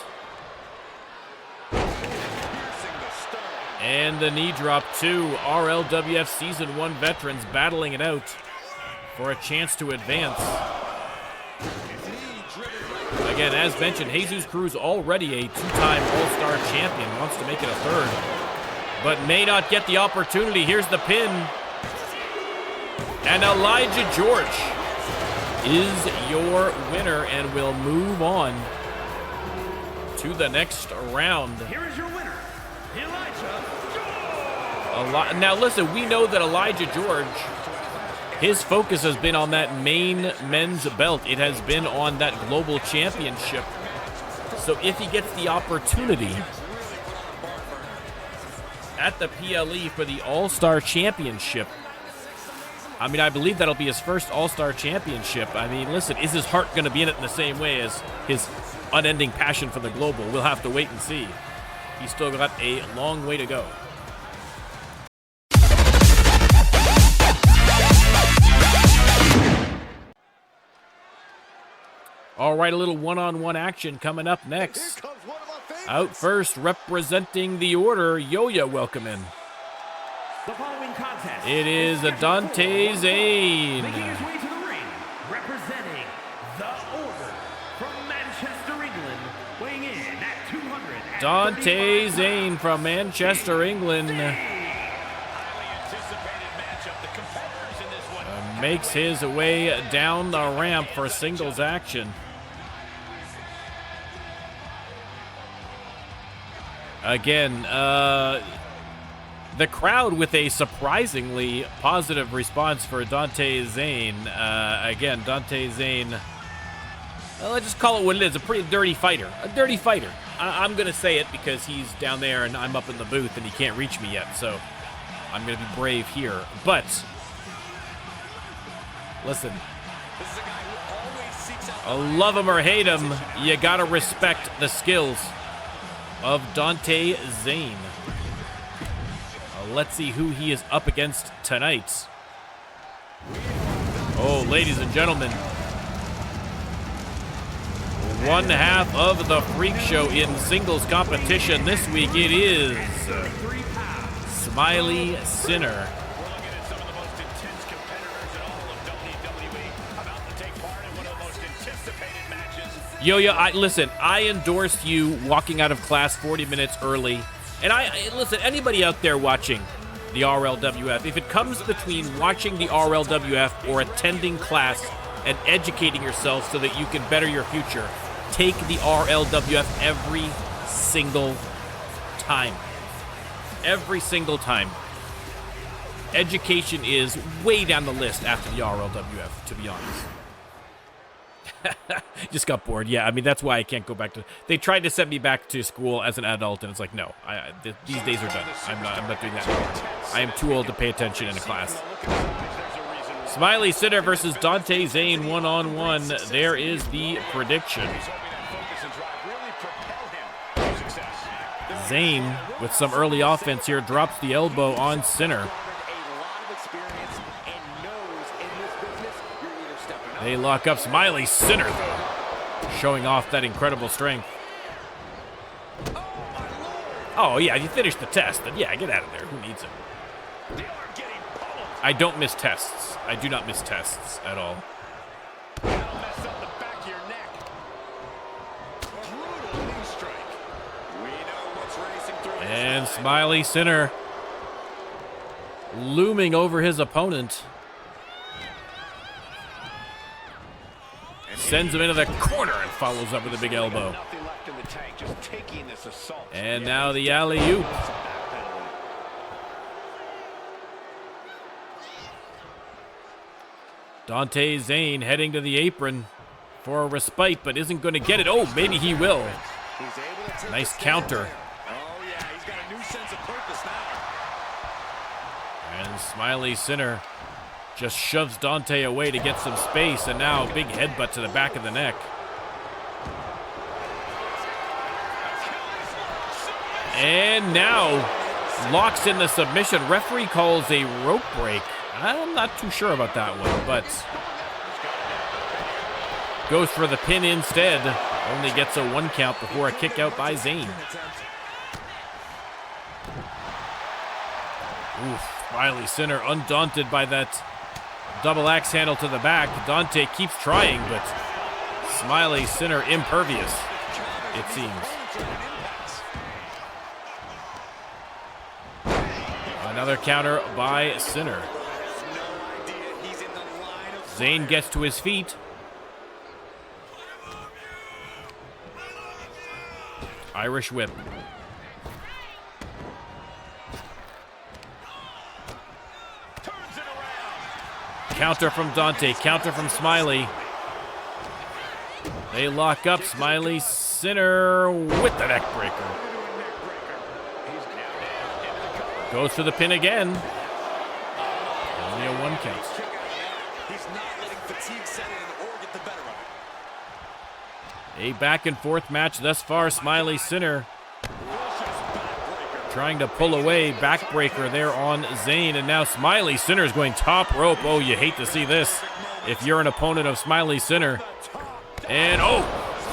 And the knee drop, two RLWF Season 1 veterans battling it out for a chance to advance. Again, as mentioned, Jesus Cruz already a two-time All-Star champion. Wants to make it a third, but may not get the opportunity. Here's the pin. And Elijah George is your winner and will move on to the next round. Here is your winner, Elijah George. Now listen, we know that Elijah George, his focus has been on that main men's belt. It has been on that global championship. So if he gets the opportunity at the PLE for the All-Star Championship, I mean, I believe that'll be his first All-Star Championship. I mean, listen, is his heart going to be in it in the same way as his unending passion for the global? We'll have to wait and see. He's still got a long way to go. All right, a little one-on-one action coming up next. Out first, representing the Order, Yo-Yo, welcome in. The following contest. It is Dante Zane. Making his way to the ring, representing the Order from Manchester, England, weighing in at 200. Dante Zane from Manchester, England. Makes his way down the ramp for singles action. Again, the crowd with a surprisingly positive response for Dante Zane. Again, Dante Zane, let's just call it what it is, a pretty dirty fighter. A dirty fighter. I'm going to say it because he's down there and I'm up in the booth and he can't reach me yet, so I'm going to be brave here. But, listen, love him or hate him, you got to respect the skills of Dante Zane. Let's see who he is up against tonight. Oh, ladies and gentlemen, one half of the Freak Show in singles competition this week. It is Smiley Sinner. Yo-Yo, listen, I endorsed you walking out of class 40 minutes early. And listen, anybody out there watching the RLWF, if it comes between watching the RLWF or attending class and educating yourself so that you can better your future, take the RLWF every single time. Every single time. Education is way down the list after the RLWF, to be honest. Just got bored. Yeah, I mean, that's why I can't go back to... They tried to send me back to school as an adult, and it's like, no, these days are done. I'm not doing that anymore. I am too old to pay attention in a class. Smiley Sinner versus Dante Zane one-on-one. There is the prediction. Zane, with some early offense here, drops the elbow on Sinner. They lock up. Smiley Sinner, though, showing off that incredible strength. Oh, yeah, you finished the test, then yeah, get out of there. Who needs it? I don't miss tests. I do not miss tests at all. And Smiley Sinner looming over his opponent. Sends him into the corner and follows up with a big elbow. And now the alley-oop. Dante Zane heading to the apron for a respite, but isn't going to get it. Oh, maybe he will. Nice counter. And Smiley Sinner just shoves Dante away to get some space, and now big headbutt to the back of the neck. And now locks in the submission. Referee calls a rope break. I'm not too sure about that one, but goes for the pin instead. Only gets a 1 count before a kick out by Zane. Oof, Smiley Sinner undaunted by that double axe handle to the back. Dante keeps trying, but Smiley Sinner impervious, it seems. Another counter by Sinner. Zayn gets to his feet. Irish whip. Counter from Dante, counter from Smiley. They lock up. Smiley Sinner with the neck breaker. Goes for the pin again. Only a 1 count. He's not letting fatigue set in or get the better of it. A back and forth match thus far. Smiley Sinner trying to pull away. Backbreaker there on Zayn. And now Smiley Sinner is going top rope. Oh, you hate to see this if you're an opponent of Smiley Sinner. And oh,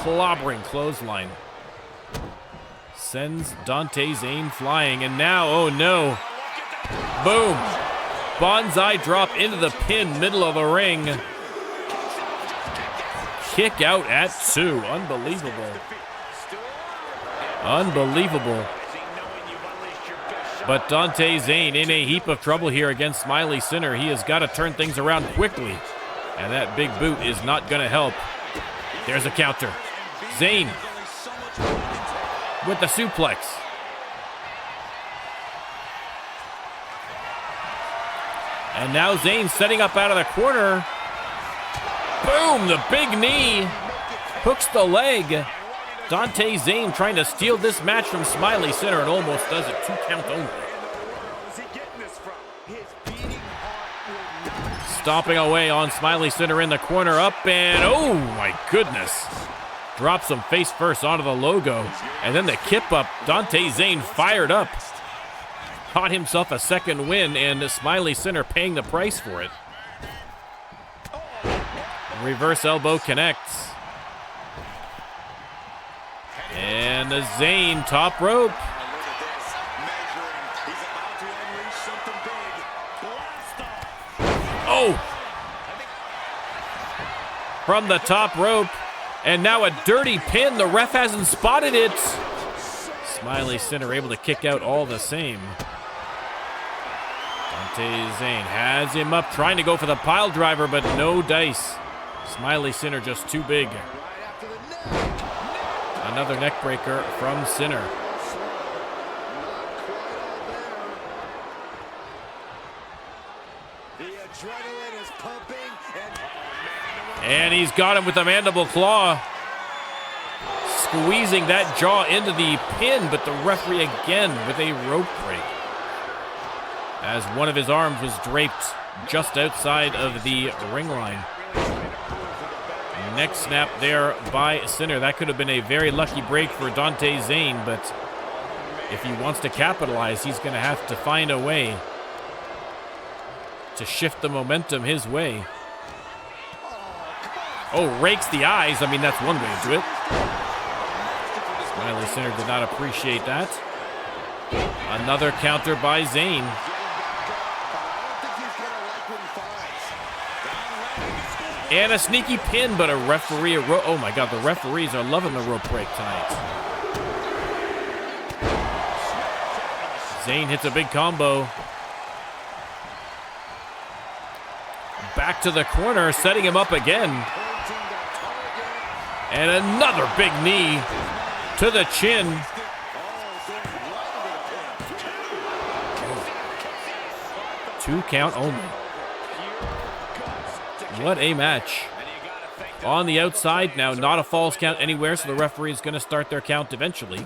clobbering clothesline. Sends Dante Zayn flying. And now, oh no. Boom. Bonsai drop into the pin, middle of the ring. Kick out at 2. Unbelievable. Unbelievable. But Dante Zayn in a heap of trouble here against Smiley Sinner. He has got to turn things around quickly. And that big boot is not going to help. There's a counter. Zayn with the suplex. And now Zayn setting up out of the corner. Boom, the big knee. Hooks the leg. Dante Zayn trying to steal this match from Smiley Sinner and almost does it. 2 count only. Stomping away on Smiley Sinner in the corner, up and oh my goodness. Drops him face first onto the logo. And then the kip up. Dante Zayn fired up. Caught himself a second win and Smiley Sinner paying the price for it. Reverse elbow connects. And the Zayn top rope. Oh! From the top rope. And now a dirty pin. The ref hasn't spotted it. Smiley Sinner able to kick out all the same. Dante Zayn has him up, trying to go for the pile driver, but no dice. Smiley Sinner just too big. Another neck breaker from Sinner. And he's got him with a mandible claw. Squeezing that jaw into the pin, but the referee again with a rope break. As one of his arms was draped just outside of the ring line. Neck snap there by Sinner. That could have been a very lucky break for Dante Zayn, but if he wants to capitalize, he's going to have to find a way to shift the momentum his way. Oh, rakes the eyes. I mean, that's one way to do it. Smiley Sinner did not appreciate that. Another counter by Zayn. And a sneaky pin, but a referee. Oh my God, the referees are loving the rope break tonight. Zayn hits a big combo. Back to the corner, setting him up again. And another big knee to the chin. Two count only. What a match. On the outside now, not a false count anywhere, so the referee is going to start their count eventually.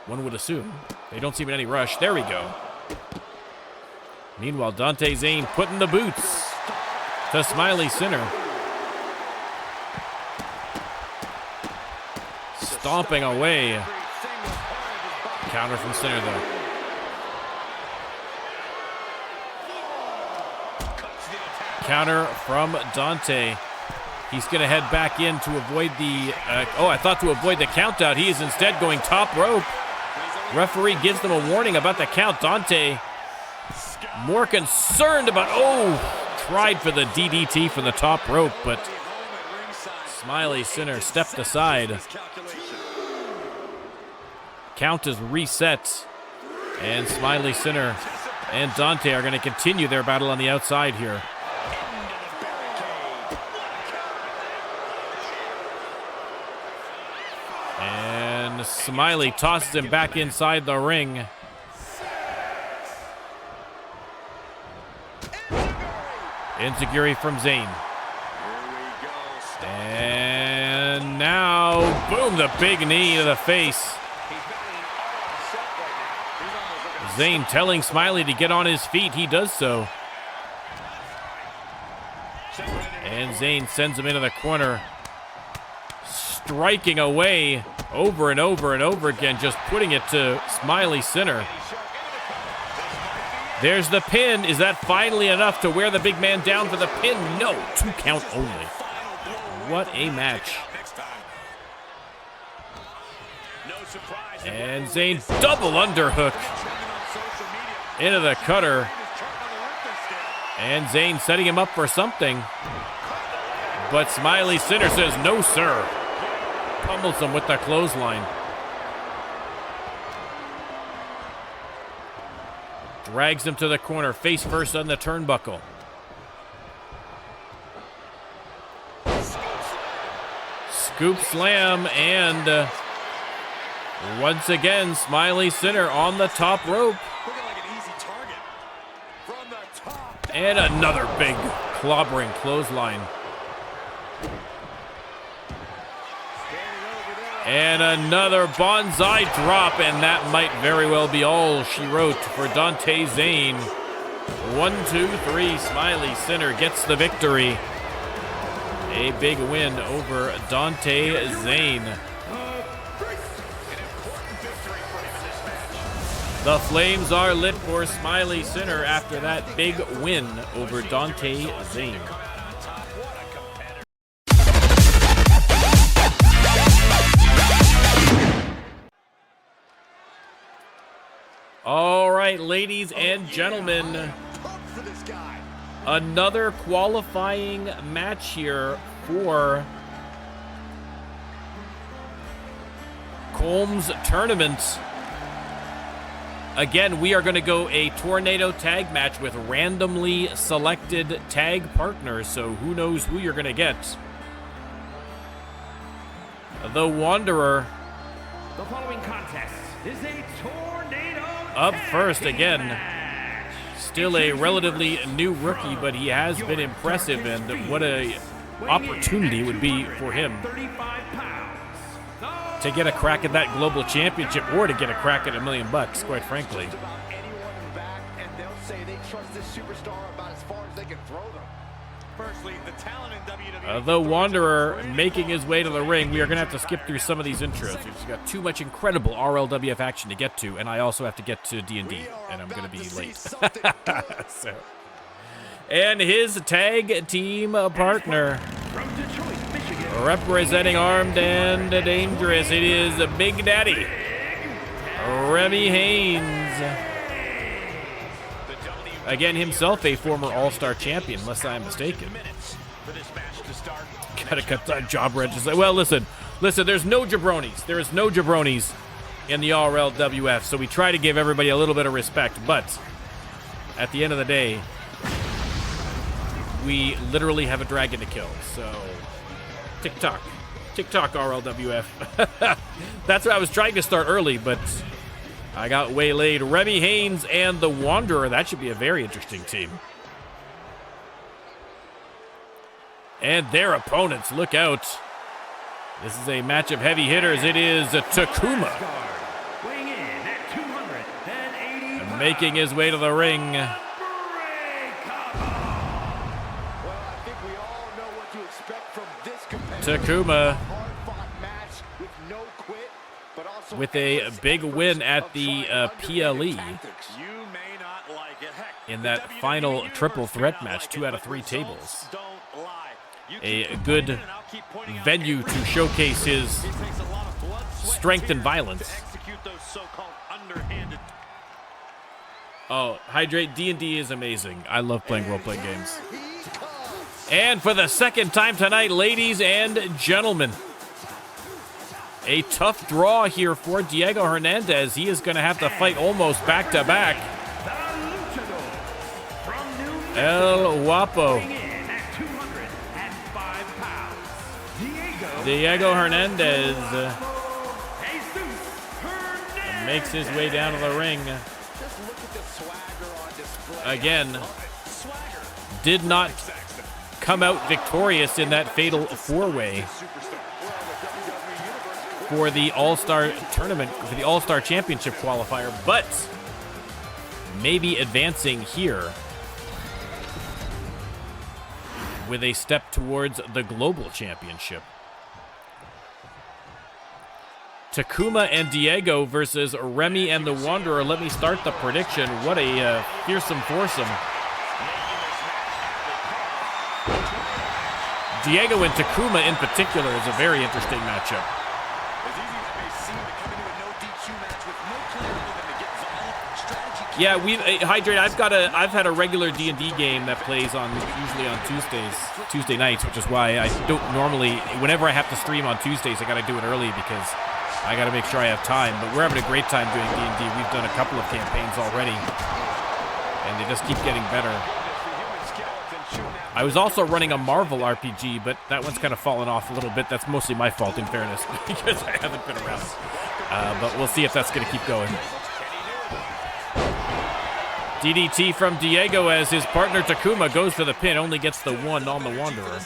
One would assume. They don't seem in any rush. There we go. Meanwhile, Dante Zayn putting the boots to Smiley Sinner. Stomping away. Counter from Sinner, though. Counter from Dante. He's going to head back in to avoid the... to avoid the count out. He is instead going top rope. Referee gives them a warning about the count. Dante more concerned about... tried for the DDT from the top rope, but Smiley Sinner stepped aside. Count is reset. And Smiley Sinner and Dante are going to continue their battle on the outside here. And Smiley tosses him back inside the ring. Enziguri from Zayn. And now, boom, the big knee to the face. Zayn telling Smiley to get on his feet. He does so. And Zayn sends him into the corner. Striking away over and over and over again, just putting it to Smiley Sinner. There's the pin. Is that finally enough to wear the big man down for the pin? No, 2 count only. What a match. And Zayn double underhook into the cutter. And Zayn setting him up for something. But Smiley Sinner says, no, sir. Pummels him with the clothesline. Drags him to the corner, face first on the turnbuckle. Scoop slam, and once again, Smiley Sinner on the top rope. And another big clobbering clothesline. And another bonsai drop, and that might very well be all she wrote for Dante Zayn. 1, 2, 3, Smiley Sinner gets the victory. A big win over Dante Zayn. The flames are lit for Smiley Sinner after that big win over Dante Zayn. All right, ladies and gentlemen, another qualifying match here for Colm's tournament. Again, we are going to go a tornado tag match with randomly selected tag partners, so who knows who you're going to get. The Wanderer. The following contest is a tornado up first again. Still a relatively new rookie, but he has been impressive, and what a opportunity it would be for him to get a crack at that global championship, or to get a crack at $1 million, quite frankly. The Wanderer making his way to the ring. We are going to have to skip through some of these intros. We've got too much incredible RLWF action to get to, and I also have to get to D&D, and I'm going to be late. So. And his tag team partner, representing Armed and Dangerous, it is Big Daddy Remy Haynes. Again, himself a former All-Star Champion, unless I'm mistaken. Gotta cut that job register. Well, listen, there's no jabronis. There is no jabronis in the RLWF, so we try to give everybody a little bit of respect, but at the end of the day, we literally have a dragon to kill, so TikTok RLWF. That's what I was trying to start early, but I got waylaid. Remy Haynes and the Wanderer. That should be a very interesting team. And their opponents, look out. This is a match of heavy hitters. It is Takuma making his way to the ring. Takuma with a big win at the PLE in that final triple threat match, 2 out of 3 tables. A good venue to showcase his strength and violence. Oh, Hydrate, D&D is amazing. I love playing role-playing games. And for the second time tonight, ladies and gentlemen, a tough draw here for Diego Hernandez. He is going to have to fight almost back-to-back. El Guapo. Diego Hernandez makes his way down to the ring. Again, did not come out victorious in that fatal four-way for the All-Star tournament, for the All-Star Championship qualifier, but maybe advancing here with a step towards the Global Championship. Takuma and Diego versus Remy and the Wanderer. Let me start the prediction. What a fearsome foursome. Diego and Takuma in particular is a very interesting matchup. Yeah, Hydrate. I've had a regular D&D game that plays on usually on Tuesday nights, which is why I don't normally. Whenever I have to stream on Tuesdays, I got to do it early because I got to make sure I have time. But we're having a great time doing D&D. We've done a couple of campaigns already, and they just keep getting better. I was also running a Marvel RPG, but that one's kind of fallen off a little bit. That's mostly my fault, in fairness, because I haven't been around. But we'll see if that's going to keep going. DDT from Diego as his partner Takuma goes for the pin, only gets the one on the Wanderer.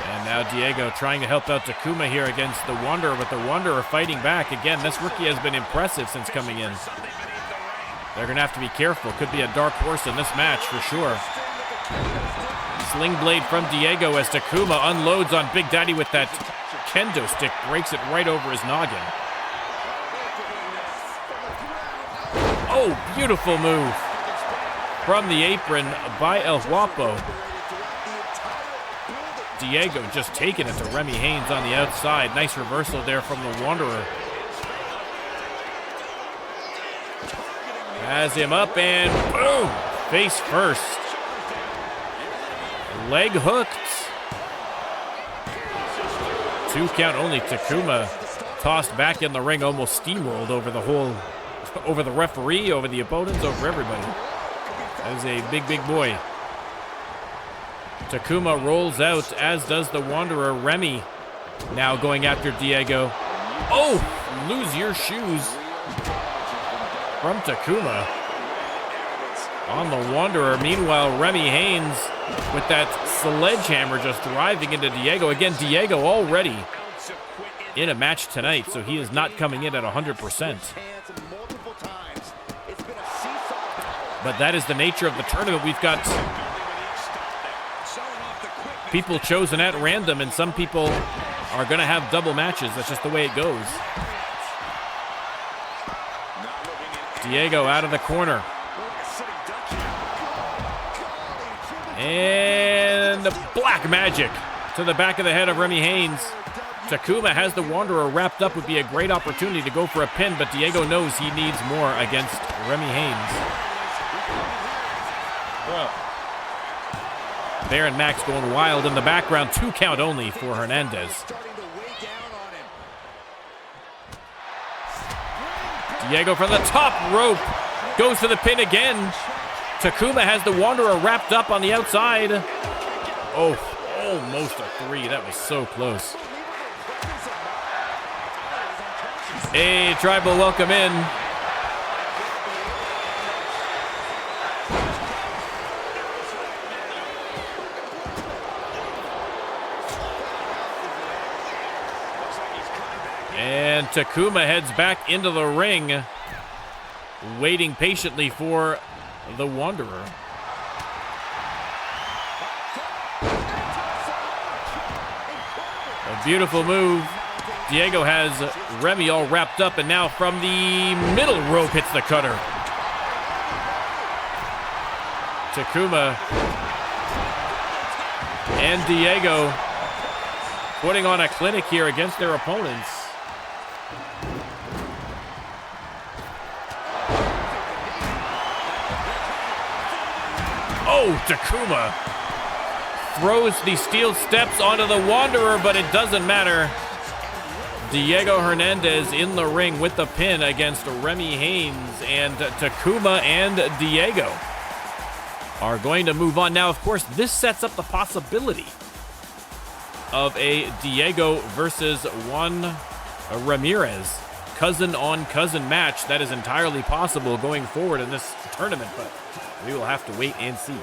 And now Diego trying to help out Takuma here against the Wanderer, but the Wanderer fighting back. Again, this rookie has been impressive since coming in. They're going to have to be careful. Could be a dark horse in this match for sure. Sling blade from Diego as Takuma unloads on Big Daddy with that kendo stick, breaks it right over his noggin. Oh, beautiful move from the apron by El Guapo. Diego just taking it to Remy Haynes on the outside. Nice reversal there from the Wanderer. Has him up and boom! Face first. Leg hooked. 2 count only. Takuma tossed back in the ring, almost steamrolled over the referee, over the opponents, over everybody. That is a big, big boy. Takuma rolls out, as does the Wanderer. Remy now going after Diego. Oh, lose your shoes from Takuma on the Wanderer. Meanwhile, Remy Haynes with that sledgehammer just driving into Diego. Again, Diego already in a match tonight, so he is not coming in at 100%. But that is the nature of the tournament. We've got people chosen at random, and some people are going to have double matches. That's just the way it goes. Diego out of the corner. And black magic to the back of the head of Remy Haynes. Takuma has the Wanderer wrapped up. Would be a great opportunity to go for a pin, but Diego knows he needs more against Remy Haynes. Baron Max going wild in the background. 2 count only for Hernandez. Diego from the top rope goes for the pin again. Takuma has the Wanderer wrapped up on the outside. Oh, almost a 3. That was so close. A tribal welcome in. And Takuma heads back into the ring, waiting patiently for the Wanderer. A beautiful move. Diego has Remy all wrapped up, and now from the middle rope hits the cutter. Takuma and Diego putting on a clinic here against their opponents. Oh, Takuma throws the steel steps onto the Wanderer, but it doesn't matter. Diego Hernandez in the ring with the pin against Remy Haynes, and Takuma and Diego are going to move on. Now, of course, this sets up the possibility of a Diego versus Juan Ramirez cousin-on-cousin match. That is entirely possible going forward in this tournament, but we will have to wait and see.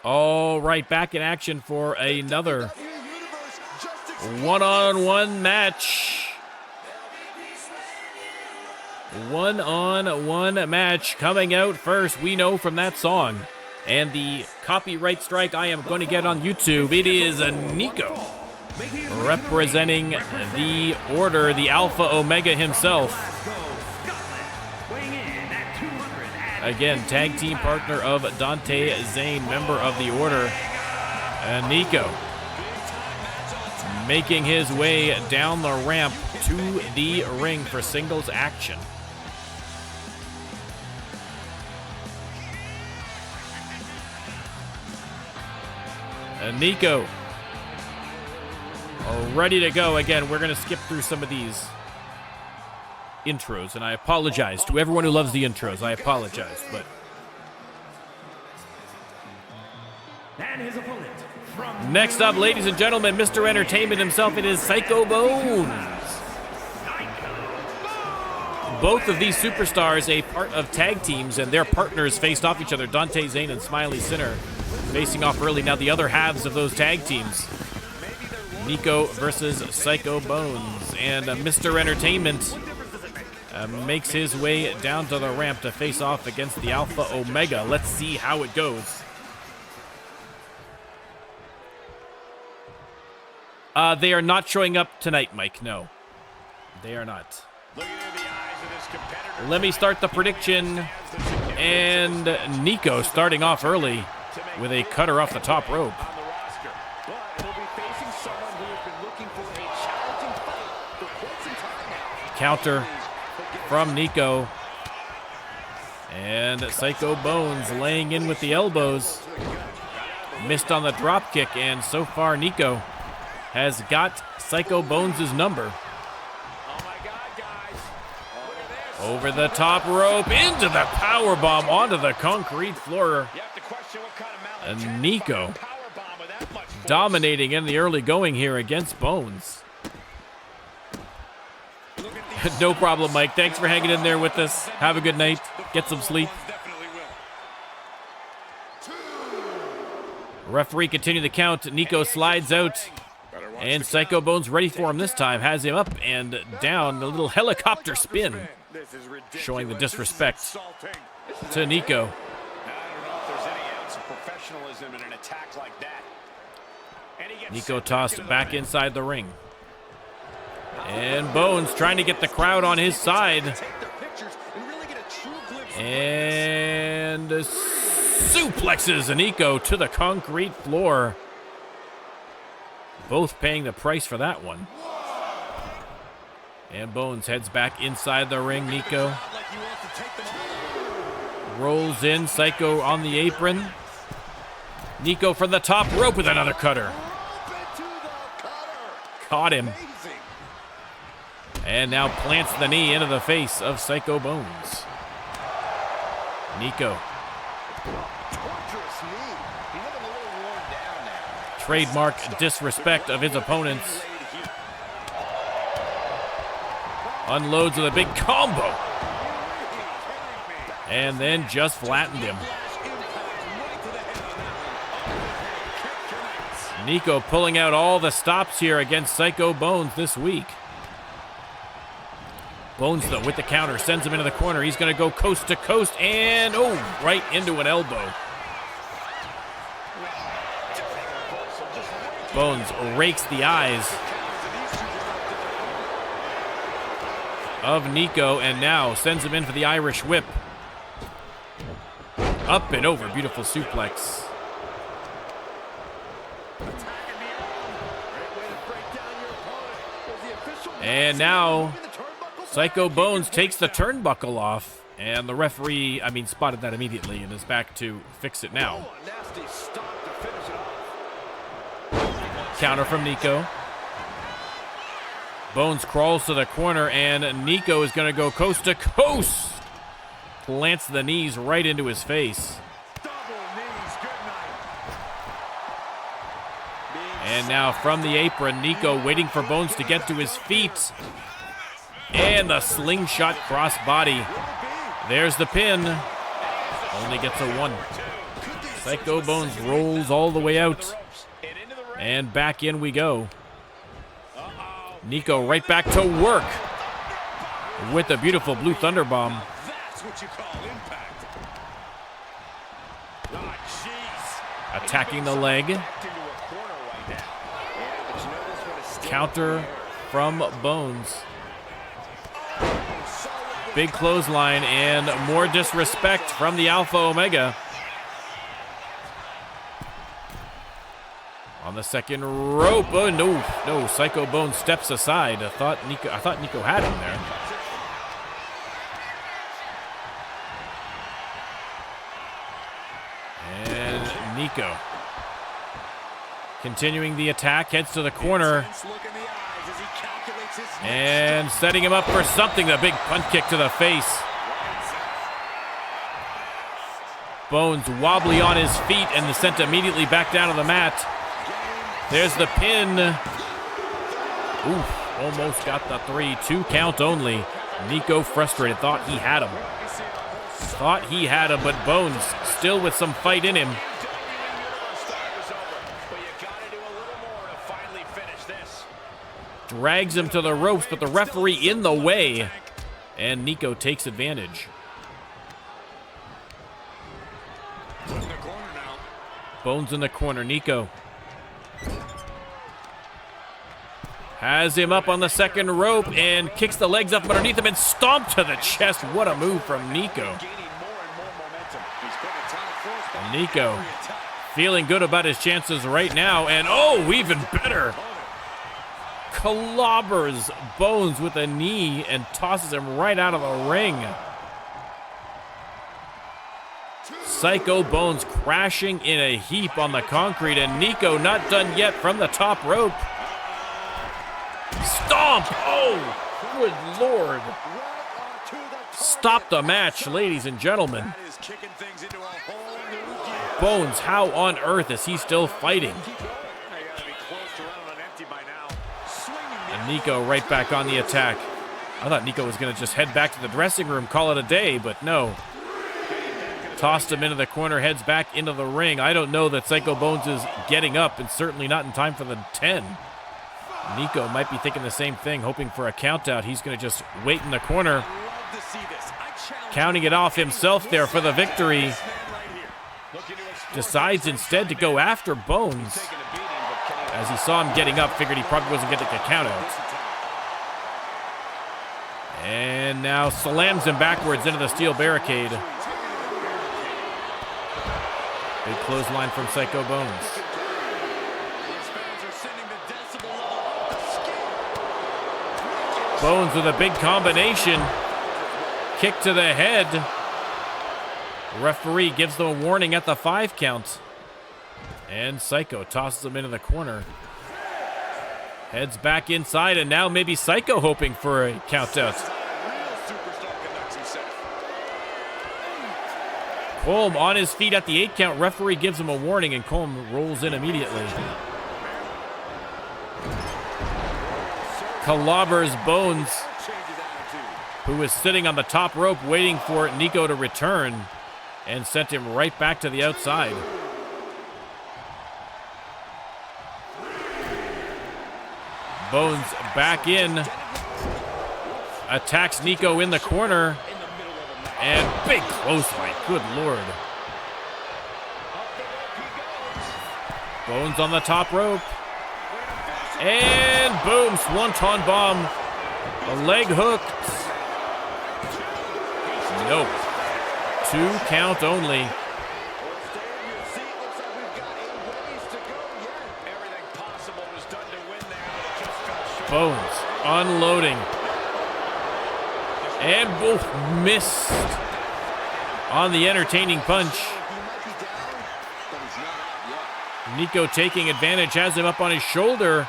All right, back in action for another one-on-one match. One-on-one match coming out first. We know from that song and the copyright strike I am going to get on YouTube, it is Nico representing the Order, the Alpha Omega himself. Again, tag team partner of Dante Zane, member of the Order. And Nico making his way down the ramp to the ring for singles action. And Nico ready to go. Again, we're going to skip through some of these intros, and I apologize to everyone who loves the intros. I apologize, but And his opponent from next up, ladies and gentlemen, Mr. Entertainment himself, it is Psycho Bones. Both of these superstars a part of tag teams, and their partners faced off each other. Dante Zane and Smiley Sinner facing off early. Now the other halves of those tag teams, Nico versus Psycho Bones, and Mr. Entertainment makes his way down to the ramp to face off against the Alpha Omega. Let's see how it goes. They are not showing up tonight, Mike. No, they are not. Let me start the prediction. And Nico starting off early with a cutter off the top rope. Counter from Nico. And Psycho Bones laying in with the elbows. Missed on the drop kick, and so far Nico has got Psycho Bones' number. Over the top rope, into the power bomb, onto the concrete floor. And Nico dominating in the early going here against Bones. No problem, Mike. Thanks for hanging in there with us. Have a good night. Get some sleep. Referee continue the count. Nico slides out. And Psycho Bones ready for him this time. Has him up and down. A little helicopter spin. Showing the disrespect to Nico. Nico tossed back inside the ring. And Bones trying to get the crowd on his side. And suplexes Nico to the concrete floor. Both paying the price for that one. And Bones heads back inside the ring. Nico rolls in. Psycho on the apron. Nico from the top rope with another cutter. Caught him. And now plants the knee into the face of Psycho Bones. Nico. Trademark disrespect of his opponents. Unloads with a big combo. And then just flattened him. Nico pulling out all the stops here against Psycho Bones this week. Bones, though, with the counter, sends him into the corner. He's going to go coast to coast, and, oh, right into an elbow. Bones rakes the eyes of Nico, and now sends him in for the Irish whip. Up and over, beautiful suplex. And now Psycho Bones takes the turnbuckle off. And the referee, spotted that immediately and is back to fix it now. Counter from Nico. Bones crawls to the corner, and Nico is going to go coast to coast. Plants the knees right into his face. And now from the apron, Nico waiting for Bones to get to his feet. And the slingshot crossbody. There's the pin. Only gets a 1. Psycho Bones rolls all the way out. And back in we go. Nico right back to work with a beautiful blue thunder bomb. That's what you call impact. Attacking the leg. Counter from Bones. Big clothesline and more disrespect from the Alpha Omega. On the second rope. Oh, no. Psycho Bones steps aside. I thought Nico had him there. And Nico continuing the attack, heads to the corner. And setting him up for something. A big punt kick to the face. Bones wobbly on his feet and sent immediately back down to the mat. There's the pin. Oof, almost got the 3. 2 count only. Nico frustrated, thought he had him. But Bones still with some fight in him. Drags him to the ropes, but the referee in the way. And Nico takes advantage. Bones in the corner. Nico has him up on the second rope and kicks the legs up underneath him and stomp to the chest. What a move from Nico. Nico feeling good about his chances right now. And oh, even better. Clobbers Bones with a knee and tosses him right out of the ring. Psycho Bones crashing in a heap on the concrete, and Nico not done yet from the top rope. Stomp! Oh, good Lord. Stop the match, ladies and gentlemen. Bones, how on earth is he still fighting? And Nico right back on the attack. I thought Nico was going to just head back to the dressing room, call it a day, but no. Tossed him into the corner, heads back into the ring. I don't know that Psycho Bones is getting up, and certainly not in time for the 10. Nico might be thinking the same thing, hoping for a count out. He's going to just wait in the corner. Counting it off himself there for the victory. Decides instead to go after Bones. As he saw him getting up, figured he probably wasn't getting a count out. And now slams him backwards into the steel barricade. Big clothesline from Psycho Bones. Bones with a big combination. Kick to the head. Referee gives them a warning at the 5 count. And Psycho tosses him into the corner. Heads back inside, and now maybe Psycho hoping for a count out. Colm on his feet at the 8 count. Referee gives him a warning, and Colm rolls in immediately. Clobbers Bones, who is sitting on the top rope waiting for Nico to return, and sent him right back to the outside. Bones back in. Attacks Nico in the corner. And big clothesline. Good Lord. Bones on the top rope. And boom, swanton bomb. A leg hook. Nope. 2 count only. Bones unloading. And both missed on the entertaining punch. Nico taking advantage, has him up on his shoulder.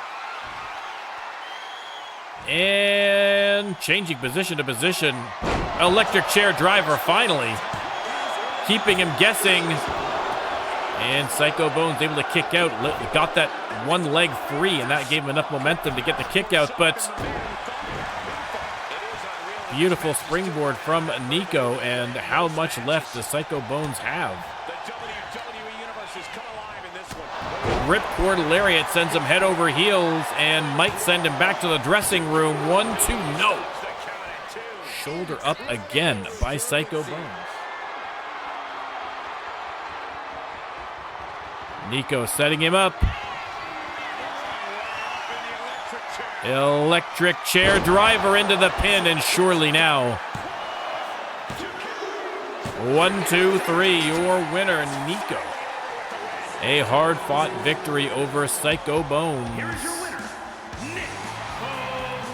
And changing position to position. Electric chair driver finally. Keeping him guessing. And Psycho Bones able to kick out. Got that one leg free, and that gave him enough momentum to get the kick out. But beautiful springboard from Nico. And how much left does Psycho Bones have? The WWE Universe is come alive in this one. Ripcord lariat sends him head over heels and might send him back to the dressing room. 1-2, no. Shoulder up again by Psycho Bones. Nico setting him up. Electric chair driver into the pin, and surely now. 1, 2, 3, your winner, Nico. A hard-fought victory over Psycho Bones. Here's your winner,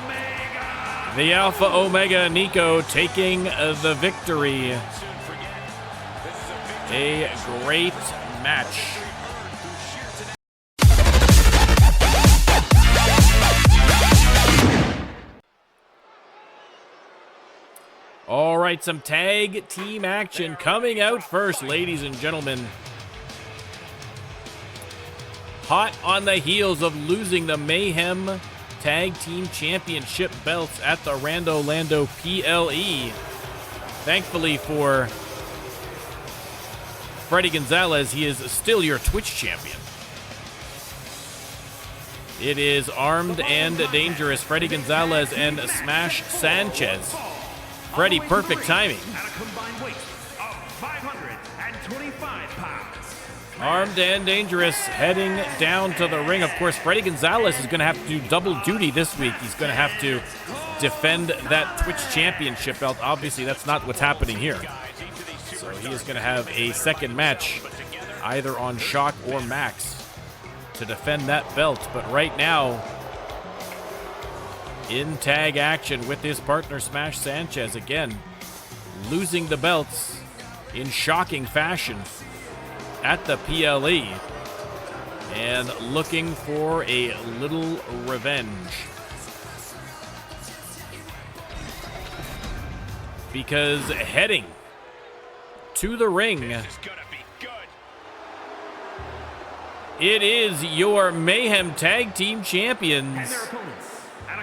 Omega. The Alpha Omega Nico taking the victory. A great match. All right, some tag team action coming out first, ladies and gentlemen. Hot on the heels of losing the Mayhem Tag Team Championship belts at the Rando Lando PLE. Thankfully for Freddy Gonzalez, he is still your Twitch champion. It is Armed and Dangerous, Freddy Gonzalez and Smash Sanchez. Freddy, perfect timing. At a combined weight of 525 pounds. Armed and Dangerous heading down to the ring. Of course, Freddy Gonzalez is going to have to do double duty this week. He's going to have to defend that Twitch championship belt. Obviously, that's not what's happening here. So he is going to have a second match, either on Shock or Max, to defend that belt. But right now, in tag action with his partner Smash Sanchez, again losing the belts in shocking fashion at the PLE and looking for a little revenge, because heading to the ring, it is your Mayhem Tag Team Champions.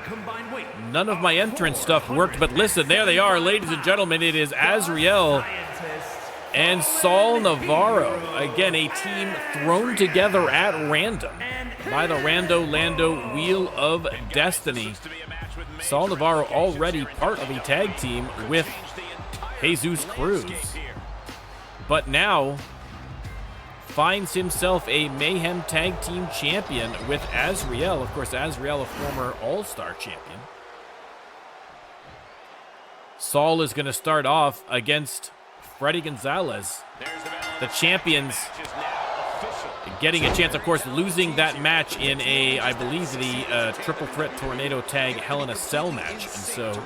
Combined weight. None of my entrance stuff worked, but listen, there they are, ladies and gentlemen. It is Azriel and Saul Navarro. Again, a team thrown together at random by the Rando Lando Wheel of Destiny. Saul Navarro already part of a tag team with Jesus Cruz, but now finds himself a Mayhem Tag Team Champion with Azriel. Of course, Azriel, a former All-Star Champion. Saul is going to start off against Freddy Gonzalez. The champions getting a chance, of course, losing that match in a, I believe, the Triple Threat Tornado Tag Hell in a Cell match. And so,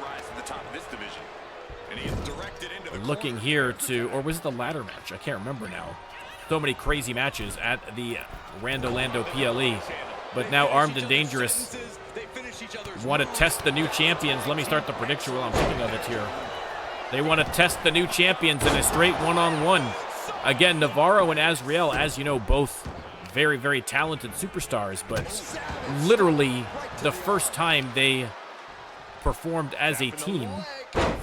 looking here to, or was it the ladder match? I can't remember now. So many crazy matches at the Rando Lando PLE. But now Armed and Dangerous want to test the new champions. Let me start the prediction while I'm thinking of it here. They want to test the new champions in a straight one-on-one. Again, Navarro and Azriel, as you know, both very, very talented superstars, but literally the first time they performed as a team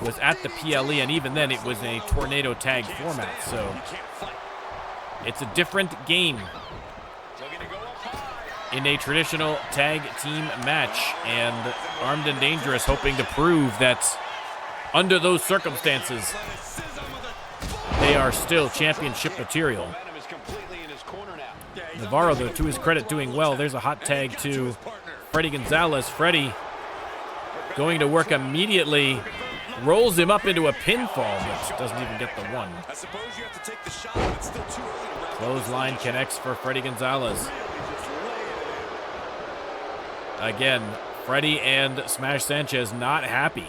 was at the PLE, and even then it was a tornado tag format. So it's a different game in a traditional tag team match, and Armed and Dangerous hoping to prove that under those circumstances they are still championship material. Navarro, though, to his credit, doing well. There's a hot tag to Freddy Gonzalez. Freddy going to work immediately, rolls him up into a pinfall, but doesn't even get the one. Clothesline connects for Freddy Gonzalez. Again, Freddie and Smash Sanchez not happy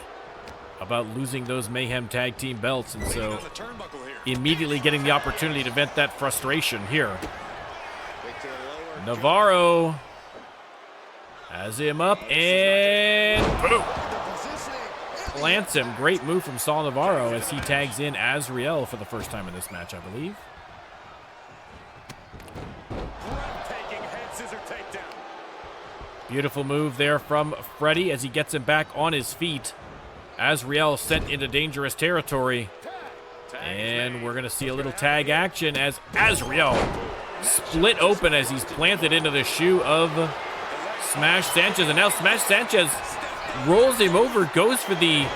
about losing those Mayhem tag team belts, and so immediately getting the opportunity to vent that frustration here. Navarro has him up and boom! Plants him. Great move from Saul Navarro as he tags in Azriel for the first time in this match, I believe. Beautiful move there from Freddie as he gets him back on his feet. Azriel sent into dangerous territory. And we're going to see a little tag action as Azriel split open as he's planted into the shoe of Smash Sanchez. And now Smash Sanchez rolls him over, goes for the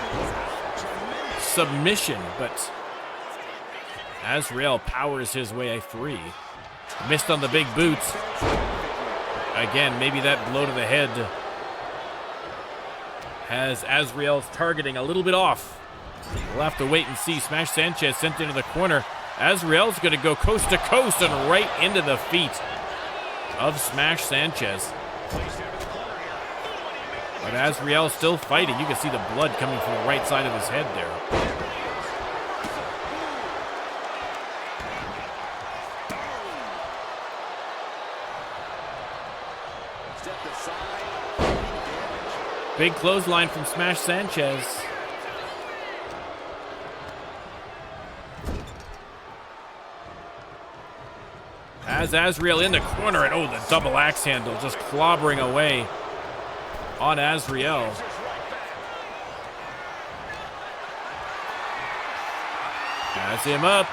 submission, but Azriel powers his way free. Missed on the big boots. Again, maybe that blow to the head has Azriel's targeting a little bit off. We'll have to wait and see. Smash Sanchez sent into the corner. Azriel's going to go coast to coast and right into the feet of Smash Sanchez. But Azriel still fighting. You can see the blood coming from the right side of his head there. Big clothesline from Smash Sanchez. As Azriel in the corner, and oh, the double axe handle just clobbering away on Azriel. Has him up.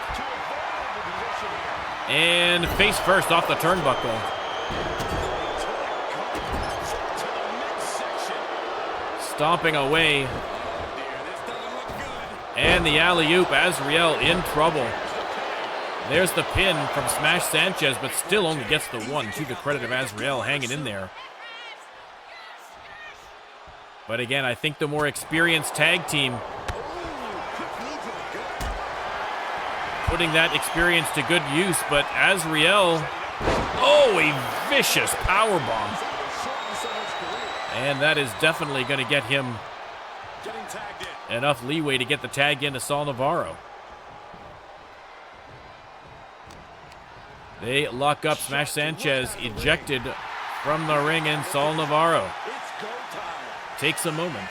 And face first off the turnbuckle. Stomping away. And the alley-oop. Azriel in trouble. There's the pin from Smash Sanchez, but still only gets the one, to the credit of Azriel hanging in there. But again, I think the more experienced tag team putting that experience to good use, but Azriel, oh, a vicious powerbomb. And that is definitely going to get him enough leeway to get the tag into Saul Navarro. They lock up. Smash Sanchez ejected from the ring, and Saul Navarro takes a moment.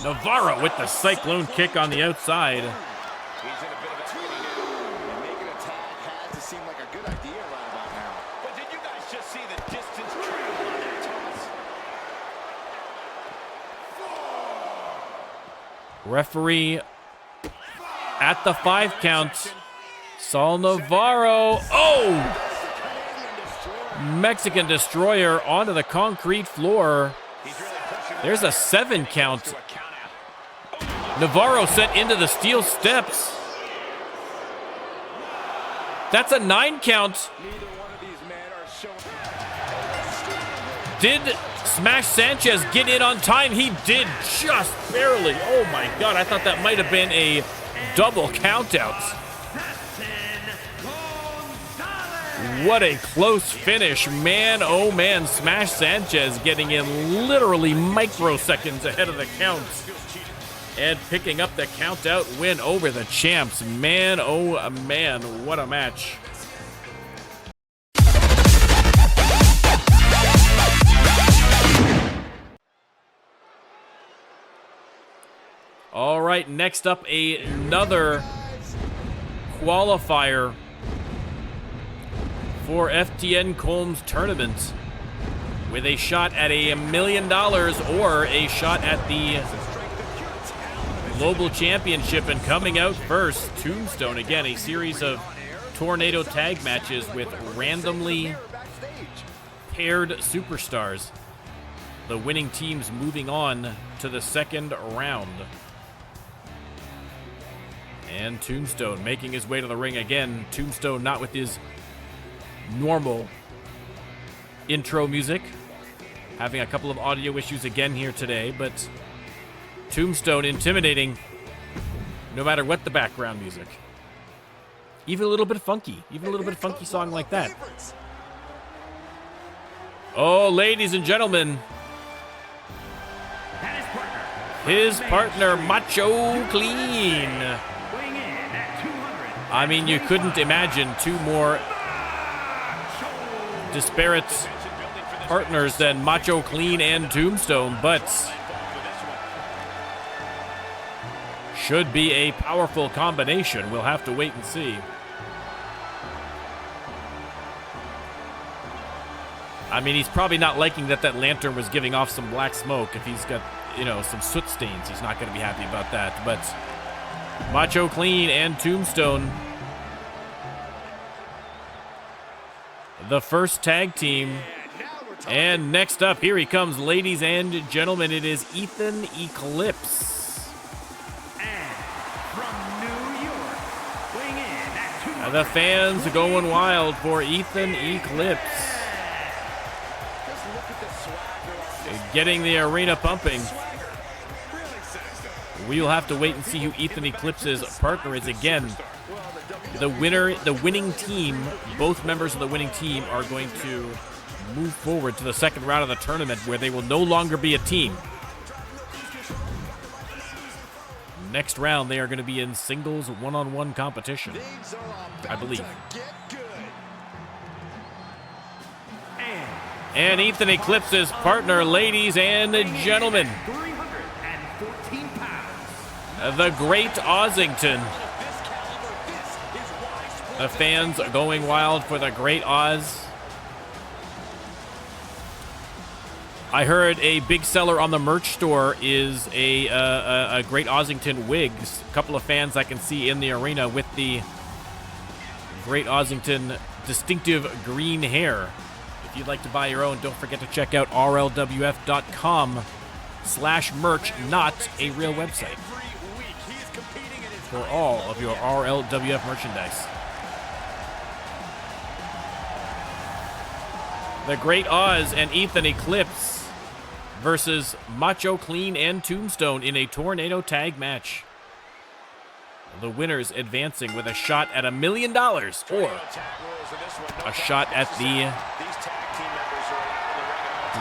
Navarro with the cyclone kick on the outside. He's in a bit of a training now, and making a tag had to seem like a good idea right about now. But did you guys just see the distance travel on that toss? Referee at the 5 count. Saul Navarro. Oh! Mexican Destroyer onto the concrete floor. There's a 7 count. Navarro sent into the steel steps. That's a 9 count. Did Smash Sanchez get in on time? He did, just barely. Oh my God, I thought that might have been a double countout. What a close finish. Man, oh man, Smash Sanchez getting in literally microseconds ahead of the count and picking up the count-out win over the champs. Man, oh man, what a match. All right, next up, another qualifier for FTN Colm's tournament with a shot at $1 million or a shot at the Global Championship. And coming out first, Tombstone. Again, a series of tornado tag matches with randomly paired superstars. The winning teams moving on to the second round. And Tombstone making his way to the ring again. Tombstone not with his normal intro music. Having a couple of audio issues again here today, but Tombstone intimidating no matter what the background music. Even a little bit funky. Even a little bit funky song like that. Oh, ladies and gentlemen. His partner, Macho Clean. I mean, you couldn't imagine two more disparate partners than Macho Clean and Tombstone, but should be a powerful combination. We'll have to wait and see. I mean, he's probably not liking that lantern was giving off some black smoke. If he's got, you know, some soot stains, he's not going to be happy about that. But Macho Clean and Tombstone, the first tag team. And next up, here he comes, ladies and gentlemen. It is Ethan Eclipse. And from New York, weighing in at 200. The fans are going wild for Ethan Eclipse. Getting the arena pumping. We'll have to wait and see who Ethan Eclipse's partner is. Again, the winning team, both members of the winning team are going to move forward to the second round of the tournament where they will no longer be a team. Next round, they are going to be in singles one-on-one competition, I believe. And Ethan Eclipse's partner, ladies and gentlemen, 314 pounds. the Great Ozzington. The fans are going wild for the Great Oz. I heard a big seller on the merch store is a Great Ozzington wigs. A couple of fans I can see in the arena with the Great Ozzington distinctive green hair. If you'd like to buy your own, don't forget to check out rlwf.com/merch, not a real website, for all of your RLWF merchandise. The Great Oz and Ethan Eclipse versus Macho Clean and Tombstone in a tornado tag match. The winners advancing with a shot at $1 million or a shot at the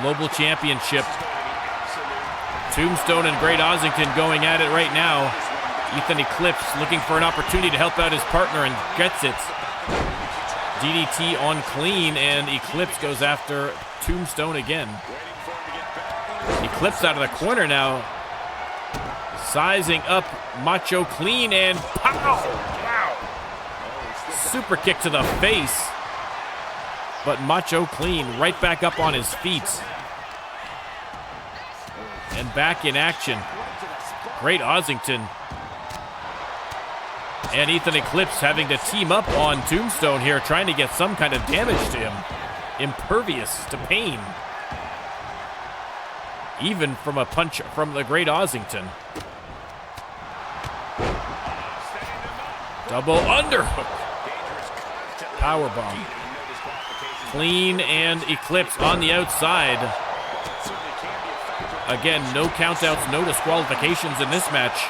Global Championship. Tombstone and Great Ozzington going at it right now. Ethan Eclipse looking for an opportunity to help out his partner and gets it. DDT on Clean, and Eclipse goes after Tombstone again. Eclipse out of the corner now. Sizing up Macho Clean and pow! Wow! Super kick to the face. But Macho Clean right back up on his feet. And back in action. Great Ozzington. And Ethan Eclipse having to team up on Tombstone here, trying to get some kind of damage to him. Impervious to pain. Even from a punch from the Great Ozzington. Double underhook. Powerbomb. Clean and Eclipse on the outside. Again, no countouts, no disqualifications in this match.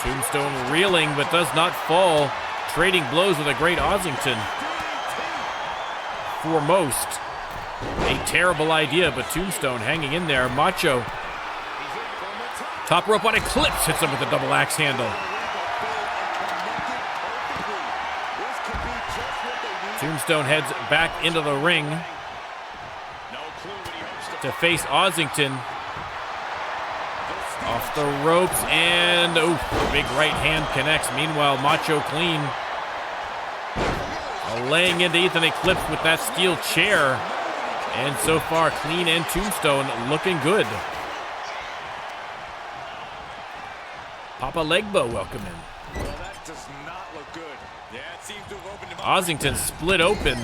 Tombstone reeling but does not fall. Trading blows with a Great Ozzington. Foremost. A terrible idea, but Tombstone hanging in there. Macho. Top rope on Eclipse. Hits him with a double axe handle. Tombstone heads back into the ring to face Ozzington. Off the ropes, and big right hand connects. Meanwhile, Macho Clean laying into Ethan Eclipse with that steel chair. And so far, Clean and Tombstone looking good. Papa Legbo welcome in. Well, that does not look good. Yeah, it seems to have opened him up. Ozzington split open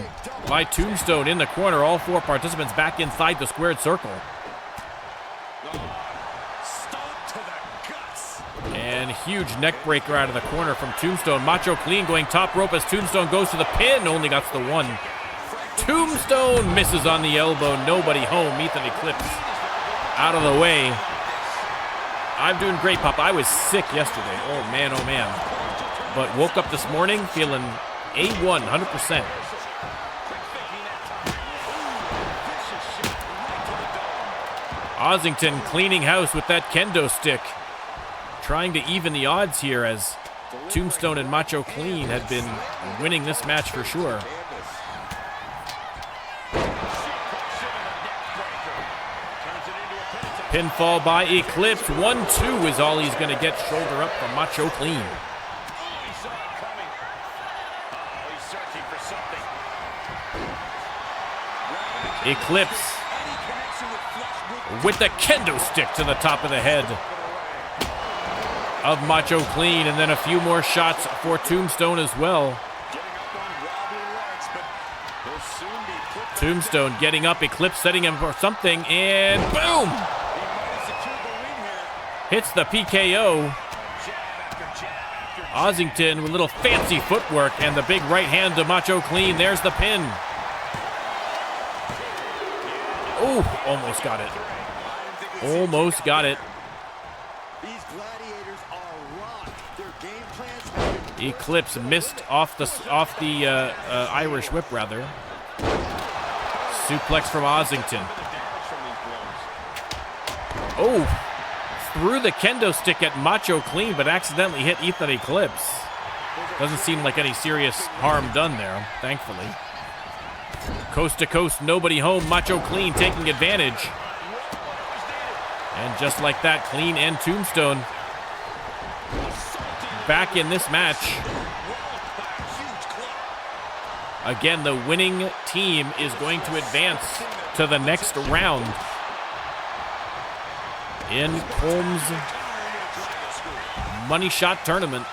by Tombstone in the corner. All four participants back inside the squared circle. And huge neck breaker out of the corner from Tombstone. Macho Clean going top rope as Tombstone goes to the pin. Only got the one. Tombstone misses on the elbow. Nobody home. Ethan Eclipse out of the way. I'm doing great, Papa. I was sick yesterday. Oh, man, oh, man. but woke up this morning feeling A1, 100%. Ossington cleaning house with that kendo stick, trying to even the odds here as Tombstone and Macho Clean had been winning this match for sure. Pinfall by Eclipse. 1-2 is all he's going to get. Shoulder up from Macho Clean. Eclipse with the kendo stick to the top of the head of Macho Clean, and then a few more shots for Tombstone as well. Tombstone getting up, Eclipse setting him for something, and boom! Hits the PKO. Ossington with a little fancy footwork and the big right hand to Macho Clean. There's the pin. Oh, almost got it. Almost got it. Eclipse missed off the Irish whip, rather. Suplex from Ossington. Oh, threw the kendo stick at Macho Clean, but accidentally hit Ethan Eclipse. Doesn't seem like any serious harm done there, thankfully. Coast to coast, nobody home. Macho Clean taking advantage. And just like that, Clean and Tombstone back in this match. Again, the winning team is going to advance to the next round in Colm's money shot tournament.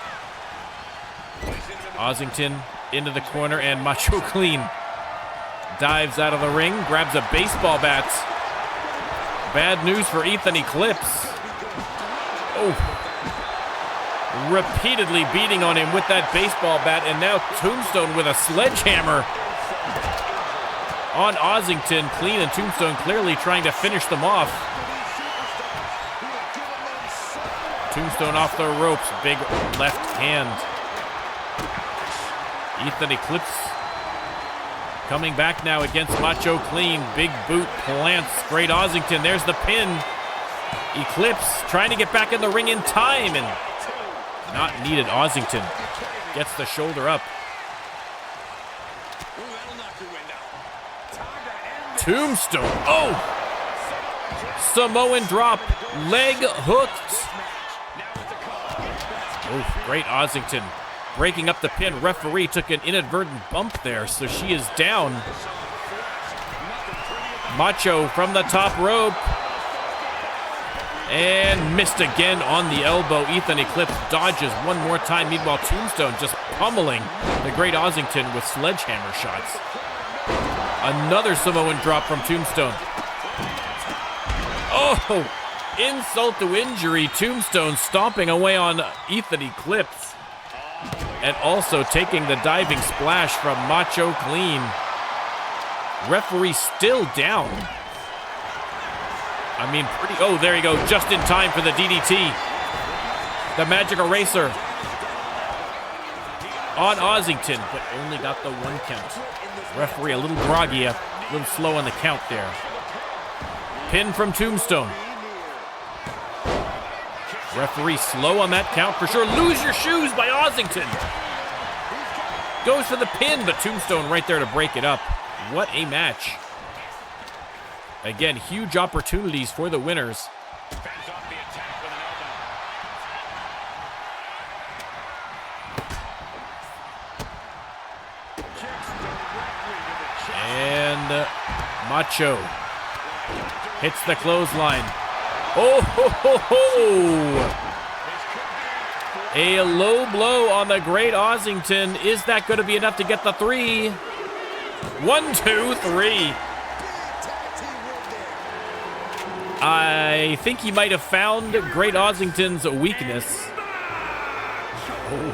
Ossington into the corner, and Macho Clean dives out of the ring, grabs a baseball bat. Bad news for Ethan Eclipse. Oh, repeatedly beating on him with that baseball bat, and now Tombstone with a sledgehammer on Ossington. Clean and Tombstone clearly trying to finish them off. Tombstone off the ropes, big left hand. Ethan Eclipse coming back now against Macho Clean. Big boot plants. Great Ossington. There's the pin. Eclipse trying to get back in the ring in time, and not needed. Ossington gets the shoulder up. Tombstone. Oh! Samoan drop. Leg hooked. Oh, great Ossington. Breaking up the pin. Referee took an inadvertent bump there, so she is down. Macho from the top rope. And missed again on the elbow. Ethan Eclipse dodges one more time. Meanwhile, Tombstone just pummeling the great Ossington with sledgehammer shots. Another Samoan drop from Tombstone. Oh, insult to injury. Tombstone stomping away on Ethan Eclipse. And also taking the diving splash from Macho Clean. Referee still down. I mean, oh, there you go. Just in time for the DDT. The Magic Eraser on Ossington, but only got the one count. Referee a little groggy, a little slow on the count there. Pin from Tombstone. Referee slow on that count for sure. Lose your shoes by Ossington. Goes for the pin, but Tombstone right there to break it up. What a match. Again, huge opportunities for the winners. And Macho hits the clothesline. Oh, ho, ho, ho. A low blow on the great Ossington. Is that going to be enough to get the 3? 1, 2, 3. I think he might have found great Ossington's weakness.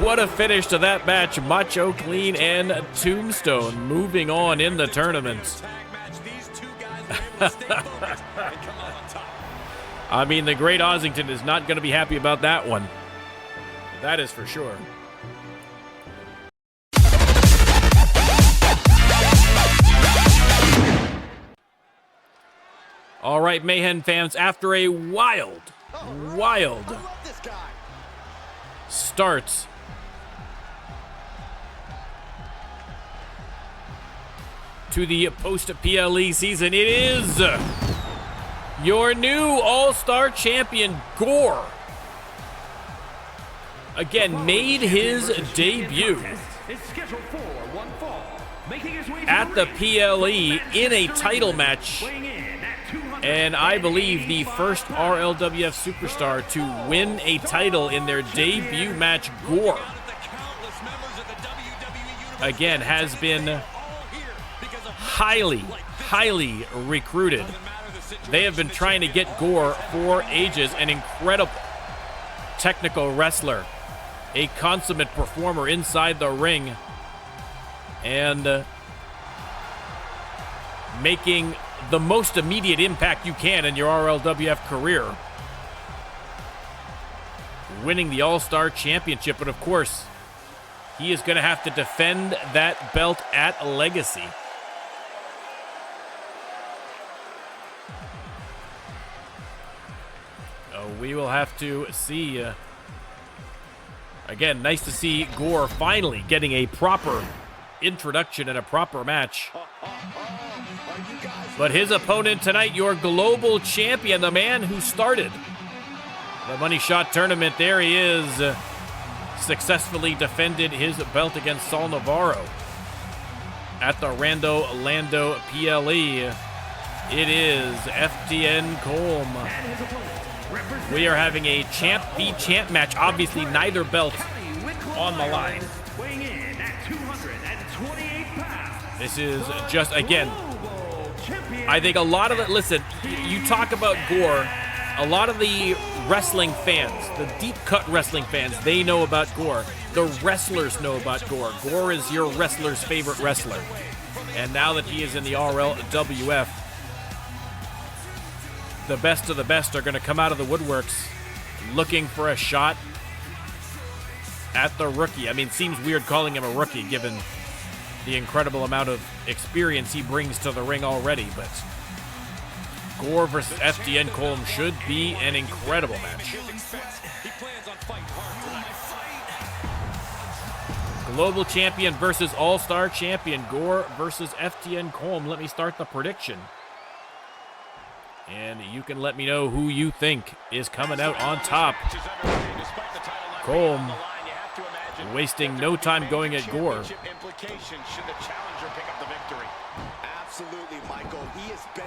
What a finish to that match. Macho Clean and Tombstone moving on in the tournament. I mean, the great Ossington is not going to be happy about that one. That is for sure. All right, Mayhem fans, after a wild start to the post-PLE season, it is your new All-Star Champion Gore. Again, made his debut at the PLE in a title match, and I believe the first RLWF superstar to win a title in their debut match. Gore, again, has been highly recruited. They have been trying to get Gore for ages. An incredible technical wrestler, a consummate performer inside the ring, and making the most immediate impact you can in your RLWF career. Winning the All-Star Championship, but of course, he is going to have to defend that belt at Legacy. We will have to see. Again, nice to see Gore finally getting a proper introduction and a proper match. But his opponent tonight, your global champion, the man who started the Money Shot tournament, there he is, successfully defended his belt against Saul Navarro at the Rando Lando PLE. It is FTN Colm. We are having a champ v champ match. Obviously, neither belt on the line. This is just, again, I think a lot of it, listen, you talk about Gore, a lot of the wrestling fans, the deep-cut wrestling fans, they know about Gore. The wrestlers know about Gore. Gore is your wrestler's favorite wrestler. And now that he is in the RLWF, the best of the best are going to come out of the woodworks looking for a shot at the rookie. I mean, it seems weird calling him a rookie given the incredible amount of experience he brings to the ring already, but Gore versus FTN Colm should be an incredible match. Global champion versus All-Star champion, Gore versus FTN Colm. Let me start the prediction, and you can let me know who you think is coming out on top. Colm wasting no time going at Gore.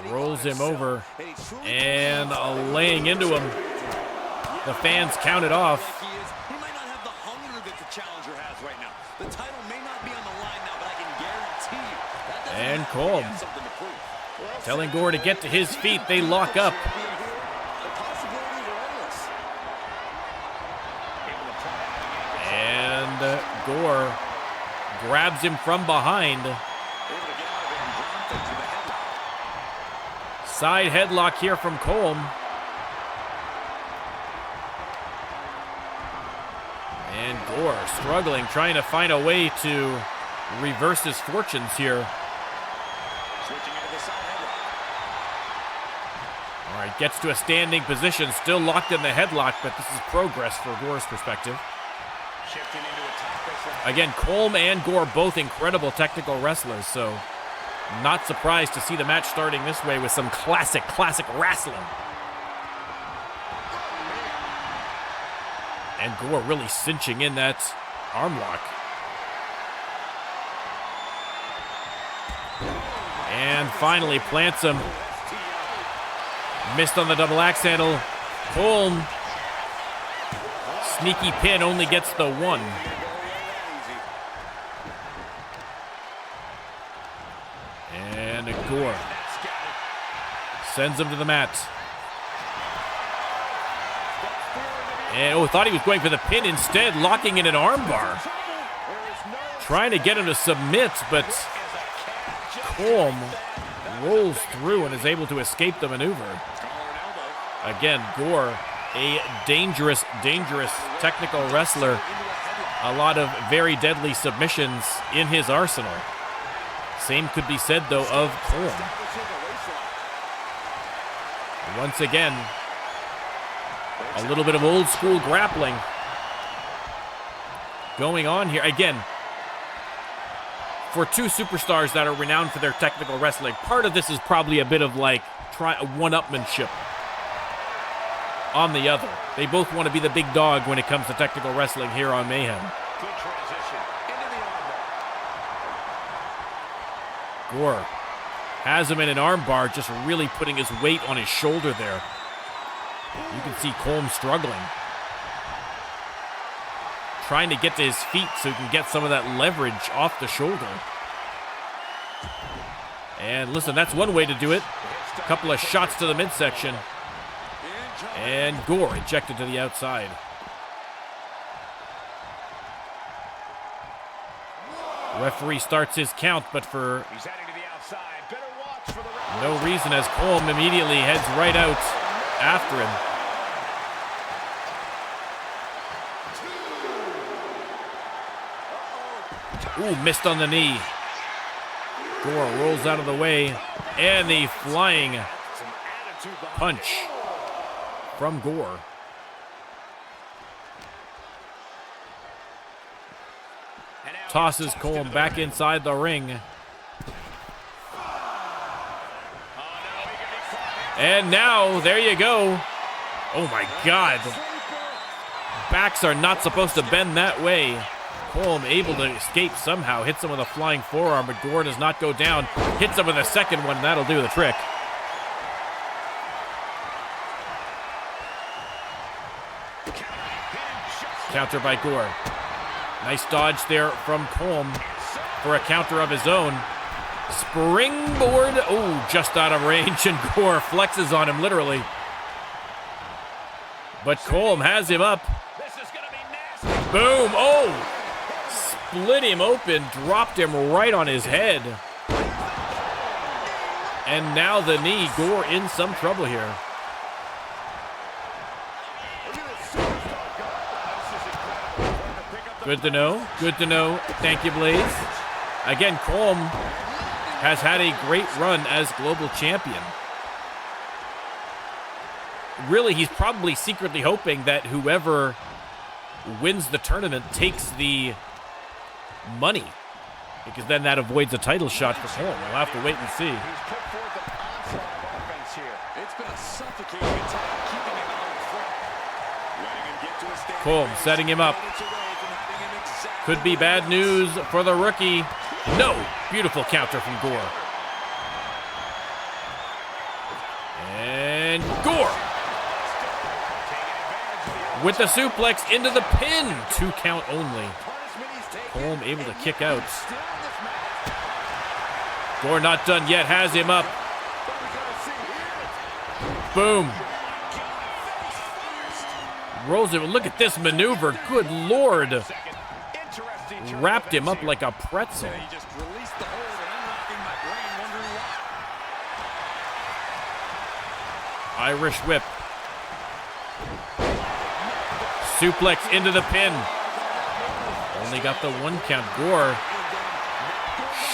Rolls him over and laying into him. The fans count it off. He might not have the hunger that the challenger has right now. The title may not be on the line now, but I can guarantee you that and Colm telling Gore to get to his feet. They lock up. And Gore grabs him from behind. Side headlock here from Colm. And Gore struggling, trying to find a way to reverse his fortunes here. All right, gets to a standing position, still locked in the headlock, but this is progress for Gore's perspective. Again, Colm and Gore, both incredible technical wrestlers, so not surprised to see the match starting this way with some classic wrestling. And Gore really cinching in that arm lock. And finally plants him. Missed on the double axe handle. Colm, sneaky pin, only gets the one. And Gore sends him to the mat. And thought he was going for the pin, instead locking in an armbar. Trying to get him to submit, but Colm rolls through and is able to escape the maneuver. Again, Gore, a dangerous technical wrestler. A lot of very deadly submissions in his arsenal. Same could be said, though, of Colm. Once again, a little bit of old school grappling going on here. Again, for two superstars that are renowned for their technical wrestling, part of this is probably a bit of like one-upmanship on the other. They both want to be the big dog when it comes to technical wrestling here on Mayhem. Good transition into the armbar. Gore has him in an armbar, just really putting his weight on his shoulder there. You can see Colm struggling, trying to get to his feet so he can get some of that leverage off the shoulder. And listen, that's one way to do it. A couple of shots to the midsection. And Gore ejected to the outside. Referee starts his count, but for no reason, as Colm immediately heads right out after him. Ooh, missed on the knee. Gore rolls out of the way, and the flying punch from Gore. Tosses Colm back inside the ring. And now, there you go. Oh my God. Backs are not supposed to bend that way. Colm able to escape somehow. Hits him with a flying forearm, but Gore does not go down. Hits him with a second one. That'll do the trick. Counter by Gore. Nice dodge there from Colm for a counter of his own. Springboard. Oh, just out of range, and Gore flexes on him, literally. But Colm has him up. Boom. Oh! Split him open, dropped him right on his head. And now the knee. Gore in some trouble here. Good to know. Good to know. Thank you, Blaze. Again, Colm has had a great run as global champion. Really, he's probably secretly hoping that whoever wins the tournament takes the money, because then that avoids a title shot for Colm. We'll have to wait and see. He's put forth an onslaught of offense here. It's been a suffocating attack, keeping him out in front. Letting him get to a stand. Colm setting him up. Could be bad news for the rookie. No! Beautiful counter from Gore. And Gore with the suplex into the pin. 2 count only. Colm able to kick out. Gore not done yet. Has him up. Boom. Rolls him. Look at this maneuver. Good Lord. Wrapped him up like a pretzel. Irish whip. Suplex into the pin. Only got the 1 count. Gore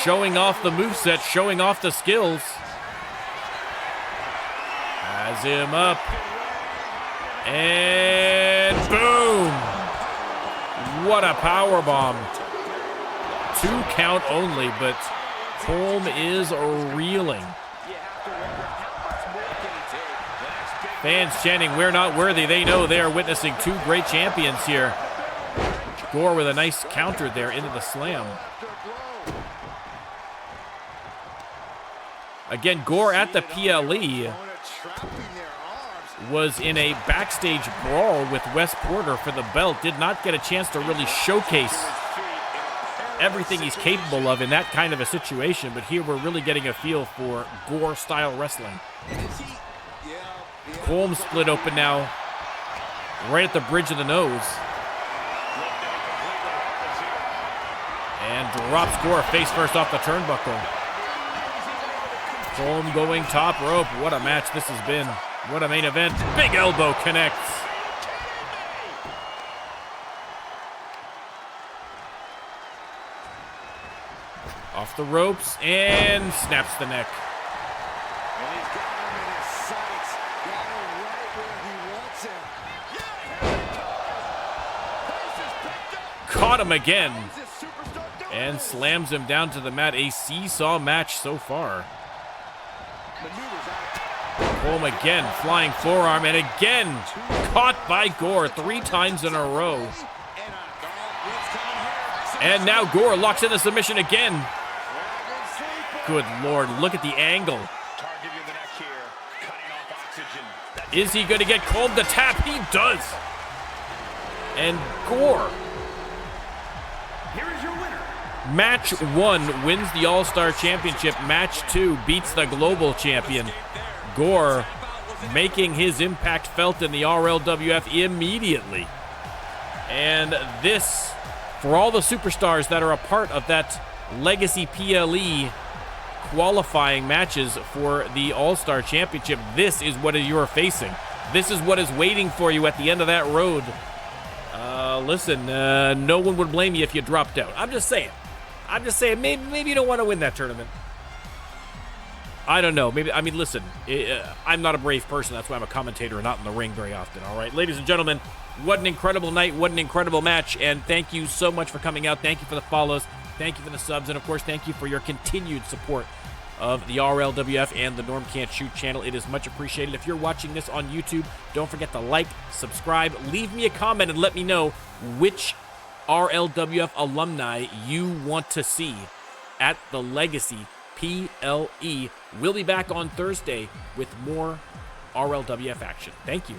showing off the moveset, showing off the skills. Has him up. And boom! What a power bomb. 2 count only, but Colm is reeling. Fans chanting, "We're not worthy." They know they are witnessing 2 great champions here. Gore with a nice counter there into the slam. Again, Gore at the PLE was in a backstage brawl with Wes Porter for the belt. Did not get a chance to really showcase everything he's capable of in that kind of a situation, but here we're really getting a feel for Gore-style wrestling. Colm split open now, right at the bridge of the nose. And drops Gore face first off the turnbuckle. Colm going top rope. What a match this has been. What a main event. Big elbow connects. Off the ropes and snaps the neck. caught him again and slams him down to the mat. A seesaw match so far. Colm again, flying forearm, and again caught by Gore 3 times in a row. And now Gore locks in the submission again. Good Lord, look at the angle. Is he going to get Colm to tap? He does. And Gore, Here is your winner. match 1 wins the All-Star Championship. Match 2 beats the global champion. Gore making his impact felt in the RLWF immediately. And this, for all the superstars that are a part of that Legacy PLE qualifying matches for the All-Star Championship, this is what you're facing. This is what is waiting for you at the end of that road. Listen, no one would blame you if you dropped out. I'm just saying. Maybe you don't want to win that tournament. I don't know. Maybe, I mean, listen, I'm not a brave person. That's why I'm a commentator and not in the ring very often, all right? Ladies and gentlemen, what an incredible night. What an incredible match. And thank you so much for coming out. Thank you for the follows. Thank you for the subs. And, of course, thank you for your continued support of the RLWF and the NormCantShoot channel. It is much appreciated. If you're watching this on YouTube, don't forget to like, subscribe, leave me a comment, and let me know which RLWF alumni you want to see at the Legacy PLE. We'll be back on Thursday with more RLWF action. Thank you.